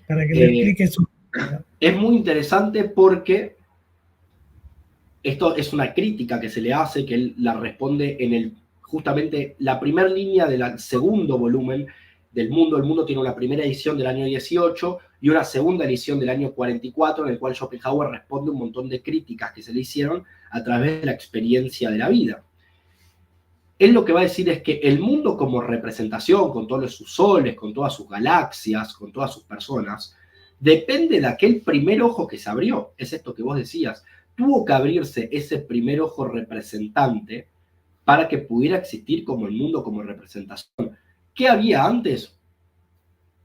para que le explique su... Es muy interesante porque esto es una crítica que se le hace, que él la responde en justamente la primera línea del segundo volumen del Mundo. El Mundo tiene una primera edición del año 18 y una segunda edición del año 44, en el cual Schopenhauer responde un montón de críticas que se le hicieron a través de la experiencia de la vida. Él lo que va a decir es que el mundo como representación, con todos sus soles, con todas sus galaxias, con todas sus personas, depende de aquel primer ojo que se abrió. Es esto que vos decías. Tuvo que abrirse ese primer ojo representante para que pudiera existir como el mundo como representación. ¿Qué había antes?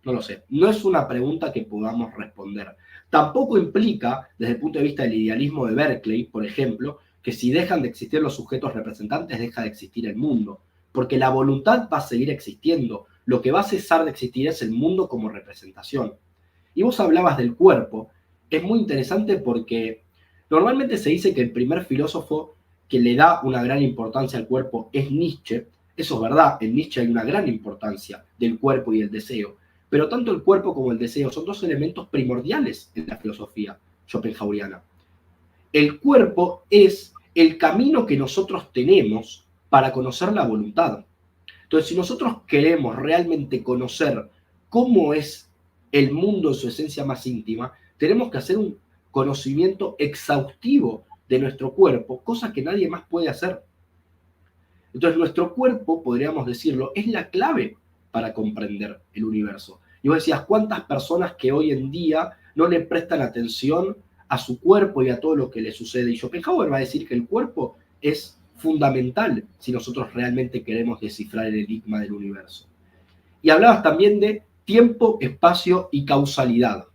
No lo sé. No es una pregunta que podamos responder. Tampoco implica, desde el punto de vista del idealismo de Berkeley, por ejemplo, que si dejan de existir los sujetos representantes, deja de existir el mundo. Porque la voluntad va a seguir existiendo. Lo que va a cesar de existir es el mundo como representación. Y vos hablabas del cuerpo. Es muy interesante porque normalmente se dice que el primer filósofo que le da una gran importancia al cuerpo es Nietzsche. Eso es verdad, en Nietzsche hay una gran importancia del cuerpo y el deseo. Pero tanto el cuerpo como el deseo son dos elementos primordiales en la filosofía schopenhaueriana. El cuerpo es el camino que nosotros tenemos para conocer la voluntad. Entonces, si nosotros queremos realmente conocer cómo es el mundo en su esencia más íntima, tenemos que hacer un conocimiento exhaustivo de nuestro cuerpo, cosa que nadie más puede hacer. Entonces, nuestro cuerpo, podríamos decirlo, es la clave para comprender el universo. Y vos decías, ¿cuántas personas que hoy en día no le prestan atención a su cuerpo y a todo lo que le sucede? Y Schopenhauer va a decir que el cuerpo es fundamental si nosotros realmente queremos descifrar el enigma del universo. Y hablabas también de tiempo, espacio y causalidad.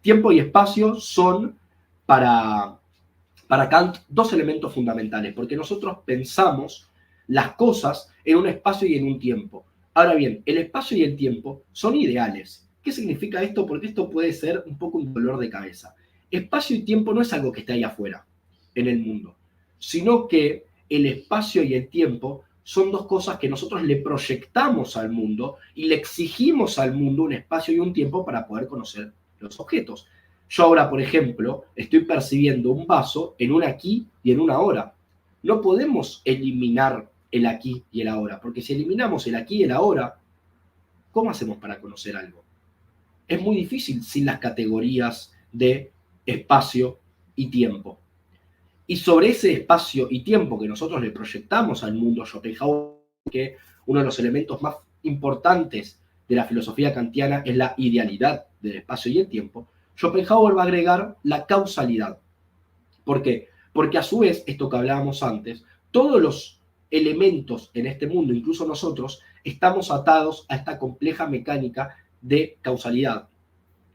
Tiempo y espacio son para Kant dos elementos fundamentales, porque nosotros pensamos las cosas en un espacio y en un tiempo. Ahora bien, el espacio y el tiempo son ideales. ¿Qué significa esto? Porque esto puede ser un poco un dolor de cabeza. Espacio y tiempo no es algo que está ahí afuera, en el mundo, sino que el espacio y el tiempo son dos cosas que nosotros le proyectamos al mundo y le exigimos al mundo un espacio y un tiempo para poder conocer los objetos. Yo ahora, por ejemplo, estoy percibiendo un vaso en un aquí y en un ahora. No podemos eliminar el aquí y el ahora, porque si eliminamos el aquí y el ahora, ¿cómo hacemos para conocer algo? Es muy difícil sin las categorías de espacio y tiempo. Y sobre ese espacio y tiempo que nosotros le proyectamos al mundo Schopenhauer, que uno de los elementos más importantes de la filosofía kantiana es la idealidad del espacio y el tiempo, Schopenhauer va a agregar la causalidad. ¿Por qué? Porque a su vez, esto que hablábamos antes, todos los elementos en este mundo, incluso nosotros, estamos atados a esta compleja mecánica de causalidad,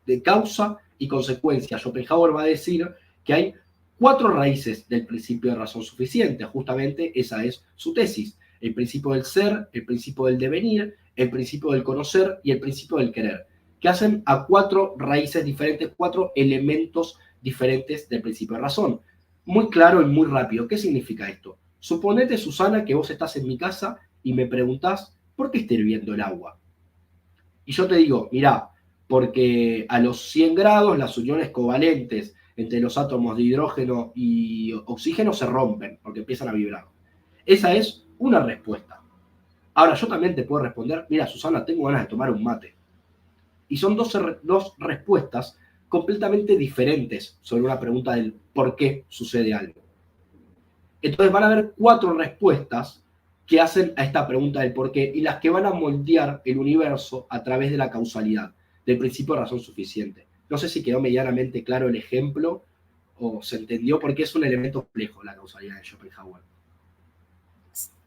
de causa y consecuencia. Schopenhauer va a decir que hay 4 raíces del principio de razón suficiente. Justamente esa es su tesis. El principio del ser, el principio del devenir, el principio del conocer y el principio del querer, que hacen a 4 raíces diferentes, 4 elementos diferentes del principio de razón. Muy claro y muy rápido. ¿Qué significa esto? Suponete, Susana, que vos estás en mi casa y me preguntás, ¿por qué está hirviendo el agua? Y yo te digo, mirá, porque a los 100 grados las uniones covalentes entre los átomos de hidrógeno y oxígeno se rompen, porque empiezan a vibrar. Esa es una respuesta. Ahora, yo también te puedo responder, mira, Susana, tengo ganas de tomar un mate. Y son dos respuestas completamente diferentes sobre una pregunta del por qué sucede algo. Entonces van a haber 4 respuestas que hacen a esta pregunta del por qué y las que van a moldear el universo a través de la causalidad, del principio de razón suficiente. No sé si quedó medianamente claro el ejemplo o se entendió porque es un elemento complejo la causalidad de Schopenhauer.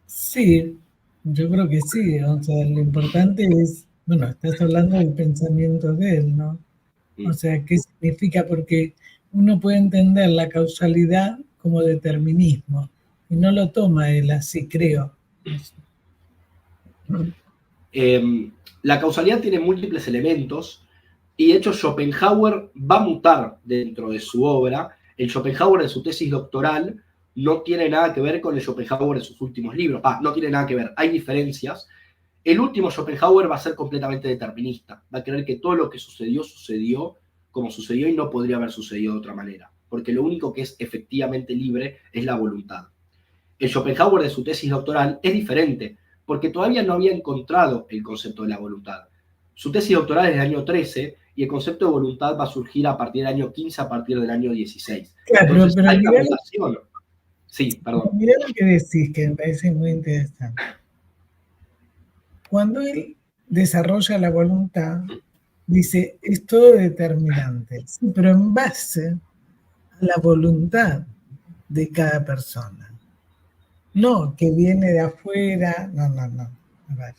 Sí, yo creo que sí. O sea, lo importante es, bueno, estás hablando del pensamiento de él, ¿no? O sea, ¿qué significa? Porque uno puede entender la causalidad como determinismo y no lo toma él así, creo. La causalidad tiene múltiples elementos y de hecho Schopenhauer va a mutar dentro de su obra. El Schopenhauer de su tesis doctoral no tiene nada que ver con el Schopenhauer de sus últimos libros. No tiene nada que ver, hay diferencias. El último Schopenhauer va a ser completamente determinista. Va a creer que todo lo que sucedió, sucedió como sucedió y no podría haber sucedido de otra manera. Porque lo único que es efectivamente libre es la voluntad. El Schopenhauer de su tesis doctoral es diferente, porque todavía no había encontrado el concepto de la voluntad. Su tesis doctoral es del año 13 y el concepto de voluntad va a surgir a partir del año 15, a partir del año 16. Claro, entonces pero hay una mutación. Sí, perdón. Mirá lo que decís, que me parece muy interesante. Cuando él desarrolla la voluntad, dice, es todo determinante, sí, pero en base a la voluntad de cada persona. No, que viene de afuera, no. A ver,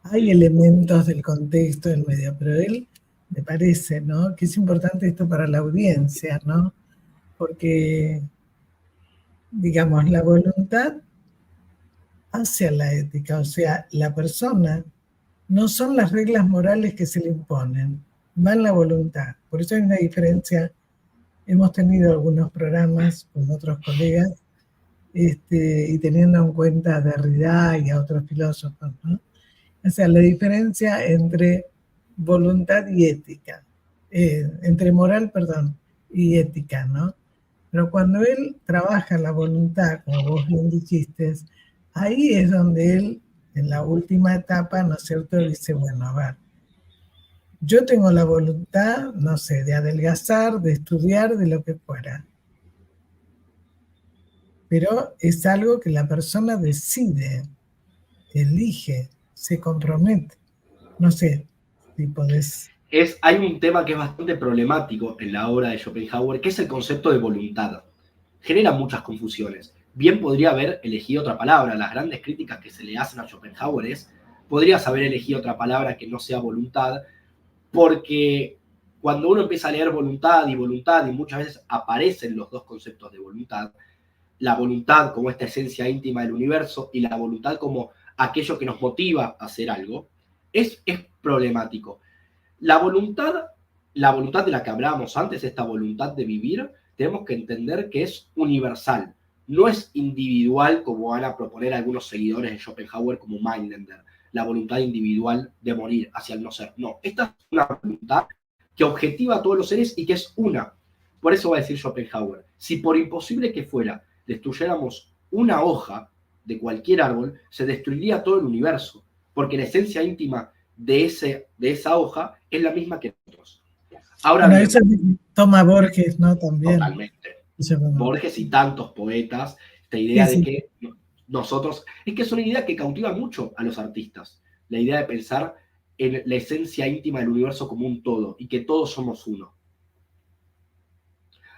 hay elementos del contexto del medio, pero él me parece, ¿no? Que es importante esto para la audiencia, ¿no? Porque, digamos, la voluntad hacia la ética, o sea, la persona no son las reglas morales que se le imponen, va en la voluntad. Por eso hay una diferencia. Hemos tenido algunos programas con otros colegas y teniendo en cuenta a Derrida y a otros filósofos, ¿no? O sea, la diferencia entre voluntad y ética, entre moral, y ética, ¿no? Pero cuando él trabaja la voluntad, como vos bien dijiste, ahí es donde él, en la última etapa, ¿no es cierto?, dice, bueno, a ver, yo tengo la voluntad, no sé, de adelgazar, de estudiar, de lo que fuera. Pero es algo que la persona decide, elige, se compromete. No sé si podés... Hay un tema que es bastante problemático en la obra de Schopenhauer, que es el concepto de voluntad. Genera muchas confusiones. Bien podría haber elegido otra palabra. Las grandes críticas que se le hacen a Schopenhauer es, podrías haber elegido otra palabra que no sea voluntad, porque cuando uno empieza a leer voluntad, y muchas veces aparecen los dos conceptos de voluntad, la voluntad como esta esencia íntima del universo y la voluntad como aquello que nos motiva a hacer algo, es problemático. La voluntad de la que hablábamos antes, esta voluntad de vivir, tenemos que entender que es universal, no es individual como van a proponer algunos seguidores de Schopenhauer como Mailänder, la voluntad individual de morir hacia el no ser. No, esta es una voluntad que objetiva a todos los seres y que es una. Por eso va a decir Schopenhauer, si por imposible que fuera destruyéramos una hoja de cualquier árbol, se destruiría todo el universo, porque la esencia íntima de esa hoja es la misma que nosotros. Ahora bien, eso toma Borges, ¿no? También. Totalmente. Borges y tantos poetas, esta idea de que nosotros, es que es una idea que cautiva mucho a los artistas, la idea de pensar en la esencia íntima del universo como un todo y que todos somos uno.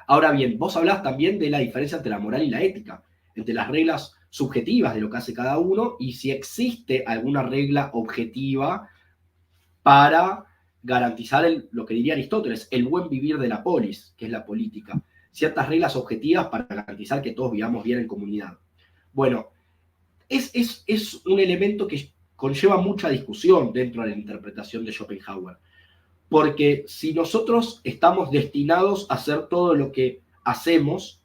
Ahora bien, vos hablás también de la diferencia entre la moral y la ética, entre las reglas subjetivas de lo que hace cada uno y si existe alguna regla objetiva para garantizar lo que diría Aristóteles, el buen vivir de la polis, que es la política. Ciertas reglas objetivas para garantizar que todos vivamos bien en comunidad. Bueno, es un elemento que conlleva mucha discusión dentro de la interpretación de Schopenhauer. Porque si nosotros estamos destinados a hacer todo lo que hacemos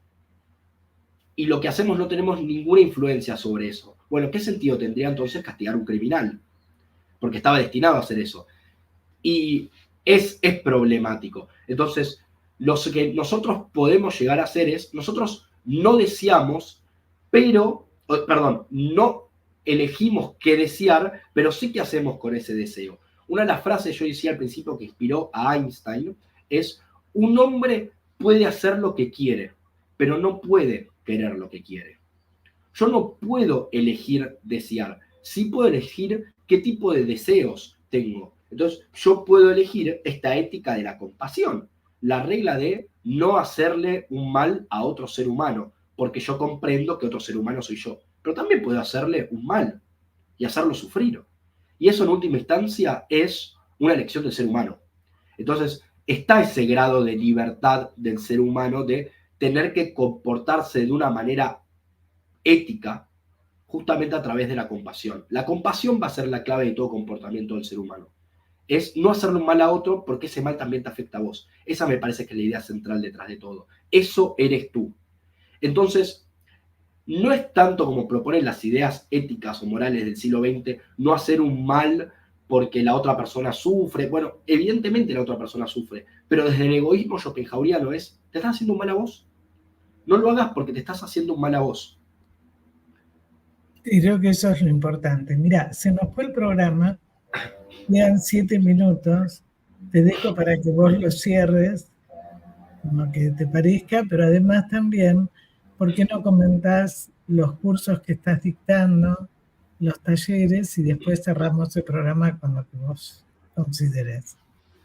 y lo que hacemos no tenemos ninguna influencia sobre eso, bueno, ¿qué sentido tendría entonces castigar a un criminal? Porque estaba destinado a hacer eso. Y es problemático. Entonces, lo que nosotros podemos llegar a hacer es, nosotros no deseamos, no elegimos qué desear, pero sí qué hacemos con ese deseo. Una de las frases yo decía al principio que inspiró a Einstein es: un hombre puede hacer lo que quiere, pero no puede querer lo que quiere. Yo no puedo elegir desear, sí puedo elegir qué tipo de deseos tengo. Entonces yo puedo elegir esta ética de la compasión, la regla de no hacerle un mal a otro ser humano, porque yo comprendo que otro ser humano soy yo, pero también puedo hacerle un mal y hacerlo sufrir. Y eso en última instancia es una elección del ser humano. Entonces está ese grado de libertad del ser humano de tener que comportarse de una manera ética justamente a través de la compasión. La compasión va a ser la clave de todo comportamiento del ser humano. Es no hacerle un mal a otro porque ese mal también te afecta a vos. Esa me parece que es la idea central detrás de todo. Eso eres tú. Entonces, no es tanto como proponen las ideas éticas o morales del siglo XX, no hacer un mal porque la otra persona sufre. Bueno, evidentemente la otra persona sufre, pero desde el egoísmo schopenhaueriano es, ¿te estás haciendo un mal a vos? No lo hagas porque te estás haciendo un mal a vos. Y creo que eso es lo importante. Mira, se nos fue el programa, quedan 7 minutos, te dejo para que vos lo cierres, como que te parezca, pero además también, ¿por qué no comentás los cursos que estás dictando, los talleres, y después cerramos el programa con lo que vos consideres?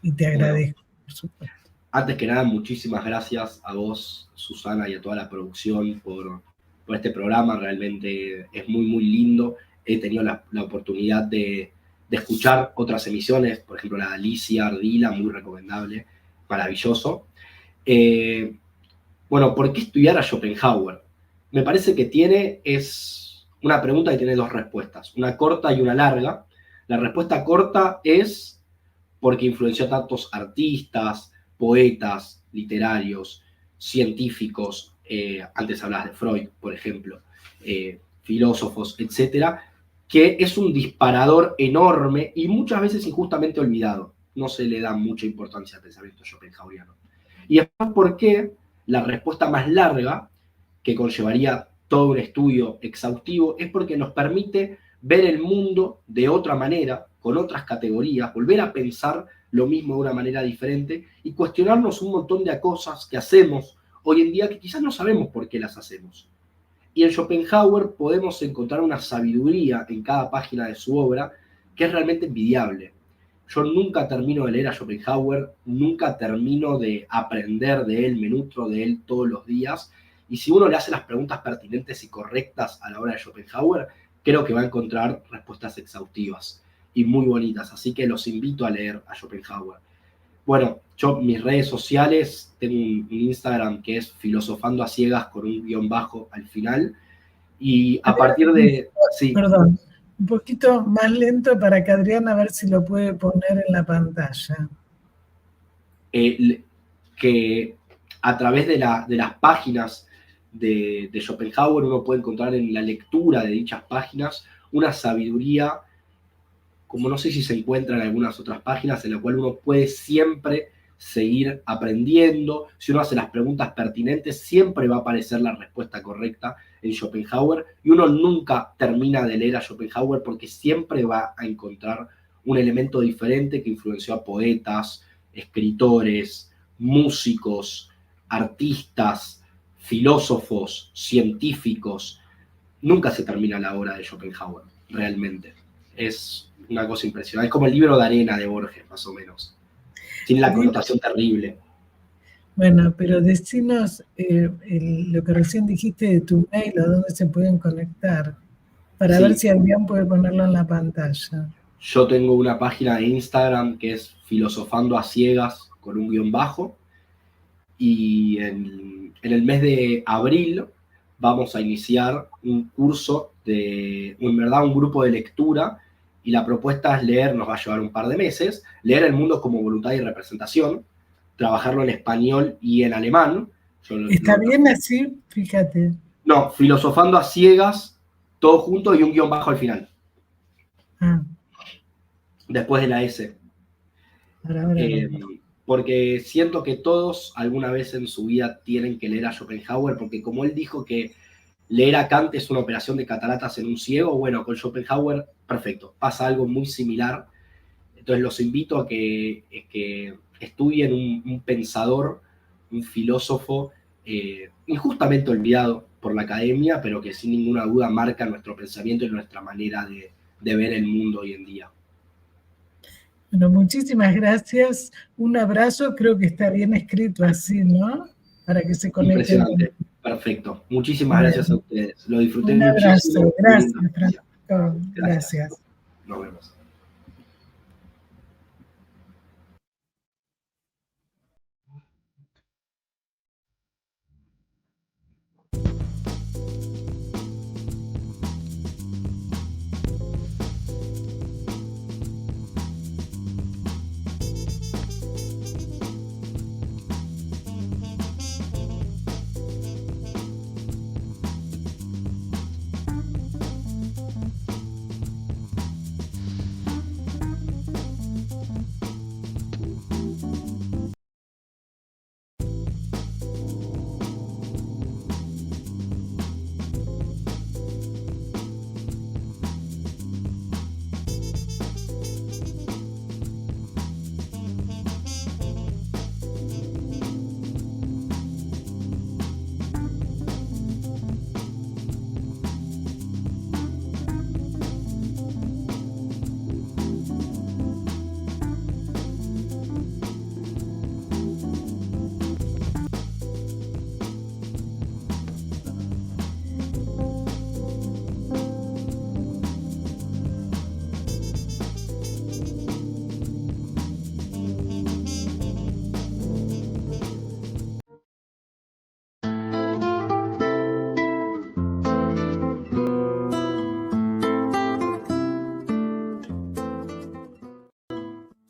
Y te agradezco, por supuesto. Antes que nada, muchísimas gracias a vos, Susana, y a toda la producción por este programa. Realmente es muy, muy lindo. He tenido la oportunidad de escuchar otras emisiones, por ejemplo, la de Alicia Ardila, muy recomendable, maravilloso. Bueno, ¿por qué estudiar a Schopenhauer? Me parece que es una pregunta que tiene dos respuestas, una corta y una larga. La respuesta corta es porque influenció a tantos artistas, poetas, literarios, científicos, antes hablabas de Freud, por ejemplo, filósofos, etcétera, que es un disparador enorme y muchas veces injustamente olvidado. No se le da mucha importancia al pensamiento schopenhaueriano. Y después, ¿por qué? La respuesta más larga, que conllevaría todo un estudio exhaustivo, es porque nos permite ver el mundo de otra manera, con otras categorías, volver a pensar lo mismo de una manera diferente y cuestionarnos un montón de cosas que hacemos hoy en día que quizás no sabemos por qué las hacemos. Y en Schopenhauer podemos encontrar una sabiduría en cada página de su obra que es realmente envidiable. Yo nunca termino de leer a Schopenhauer, nunca termino de aprender de él, me nutro de él todos los días. Y si uno le hace las preguntas pertinentes y correctas a la hora de Schopenhauer, creo que va a encontrar respuestas exhaustivas y muy bonitas. Así que los invito a leer a Schopenhauer. Bueno, yo mis redes sociales, tengo un Instagram que es filosofando a ciegas con un guión bajo al final. Y a partir de... Sí. Perdón, un poquito más lento para que Adriana a ver si lo puede poner en la pantalla. Que a través de las páginas de Schopenhauer uno puede encontrar en la lectura de dichas páginas una sabiduría, como no sé si se encuentra en algunas otras páginas, en la cual uno puede siempre seguir aprendiendo. Si uno hace las preguntas pertinentes, siempre va a aparecer la respuesta correcta en Schopenhauer, y uno nunca termina de leer a Schopenhauer porque siempre va a encontrar un elemento diferente que influenció a poetas, escritores, músicos, artistas, filósofos, científicos, nunca se termina la obra de Schopenhauer, realmente. Es una cosa impresionante. Es como el libro de arena de Borges, más o menos. Tiene la connotación terrible. Bueno, pero decinos lo que recién dijiste de tu mail, a dónde se pueden conectar, para ver si Adrián puede ponerlo en la pantalla. Yo tengo una página de Instagram que es Filosofando a Ciegas con un _, y en el mes de abril vamos a iniciar un curso en verdad un grupo de lectura, y la propuesta es leer, nos va a llevar un par de meses, leer El mundo como voluntad y representación, trabajarlo en español y en alemán. ¿Está bien así? Fíjate. No, Filosofando a Ciegas, todo junto y un _ al final. Después de la S. Porque siento que todos alguna vez en su vida tienen que leer a Schopenhauer, porque como él dijo que leer a Kant es una operación de cataratas en un ciego, bueno, con Schopenhauer, perfecto, pasa algo muy similar. Entonces los invito a que estudien un pensador, un filósofo injustamente olvidado por la academia, pero que sin ninguna duda marca nuestro pensamiento y nuestra manera de ver el mundo hoy en día. Bueno, muchísimas gracias. Un abrazo, creo que está bien escrito así, ¿no? Para que se conecten. Impresionante, perfecto. Muchísimas gracias a ustedes. Lo disfruté muchísimo. Un abrazo, gracias, Francisco. Gracias. Nos vemos.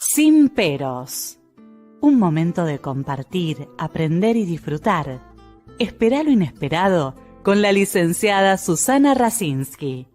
Sin peros. Un momento de compartir, aprender y disfrutar. Espera lo inesperado con la licenciada Susana Rasinski.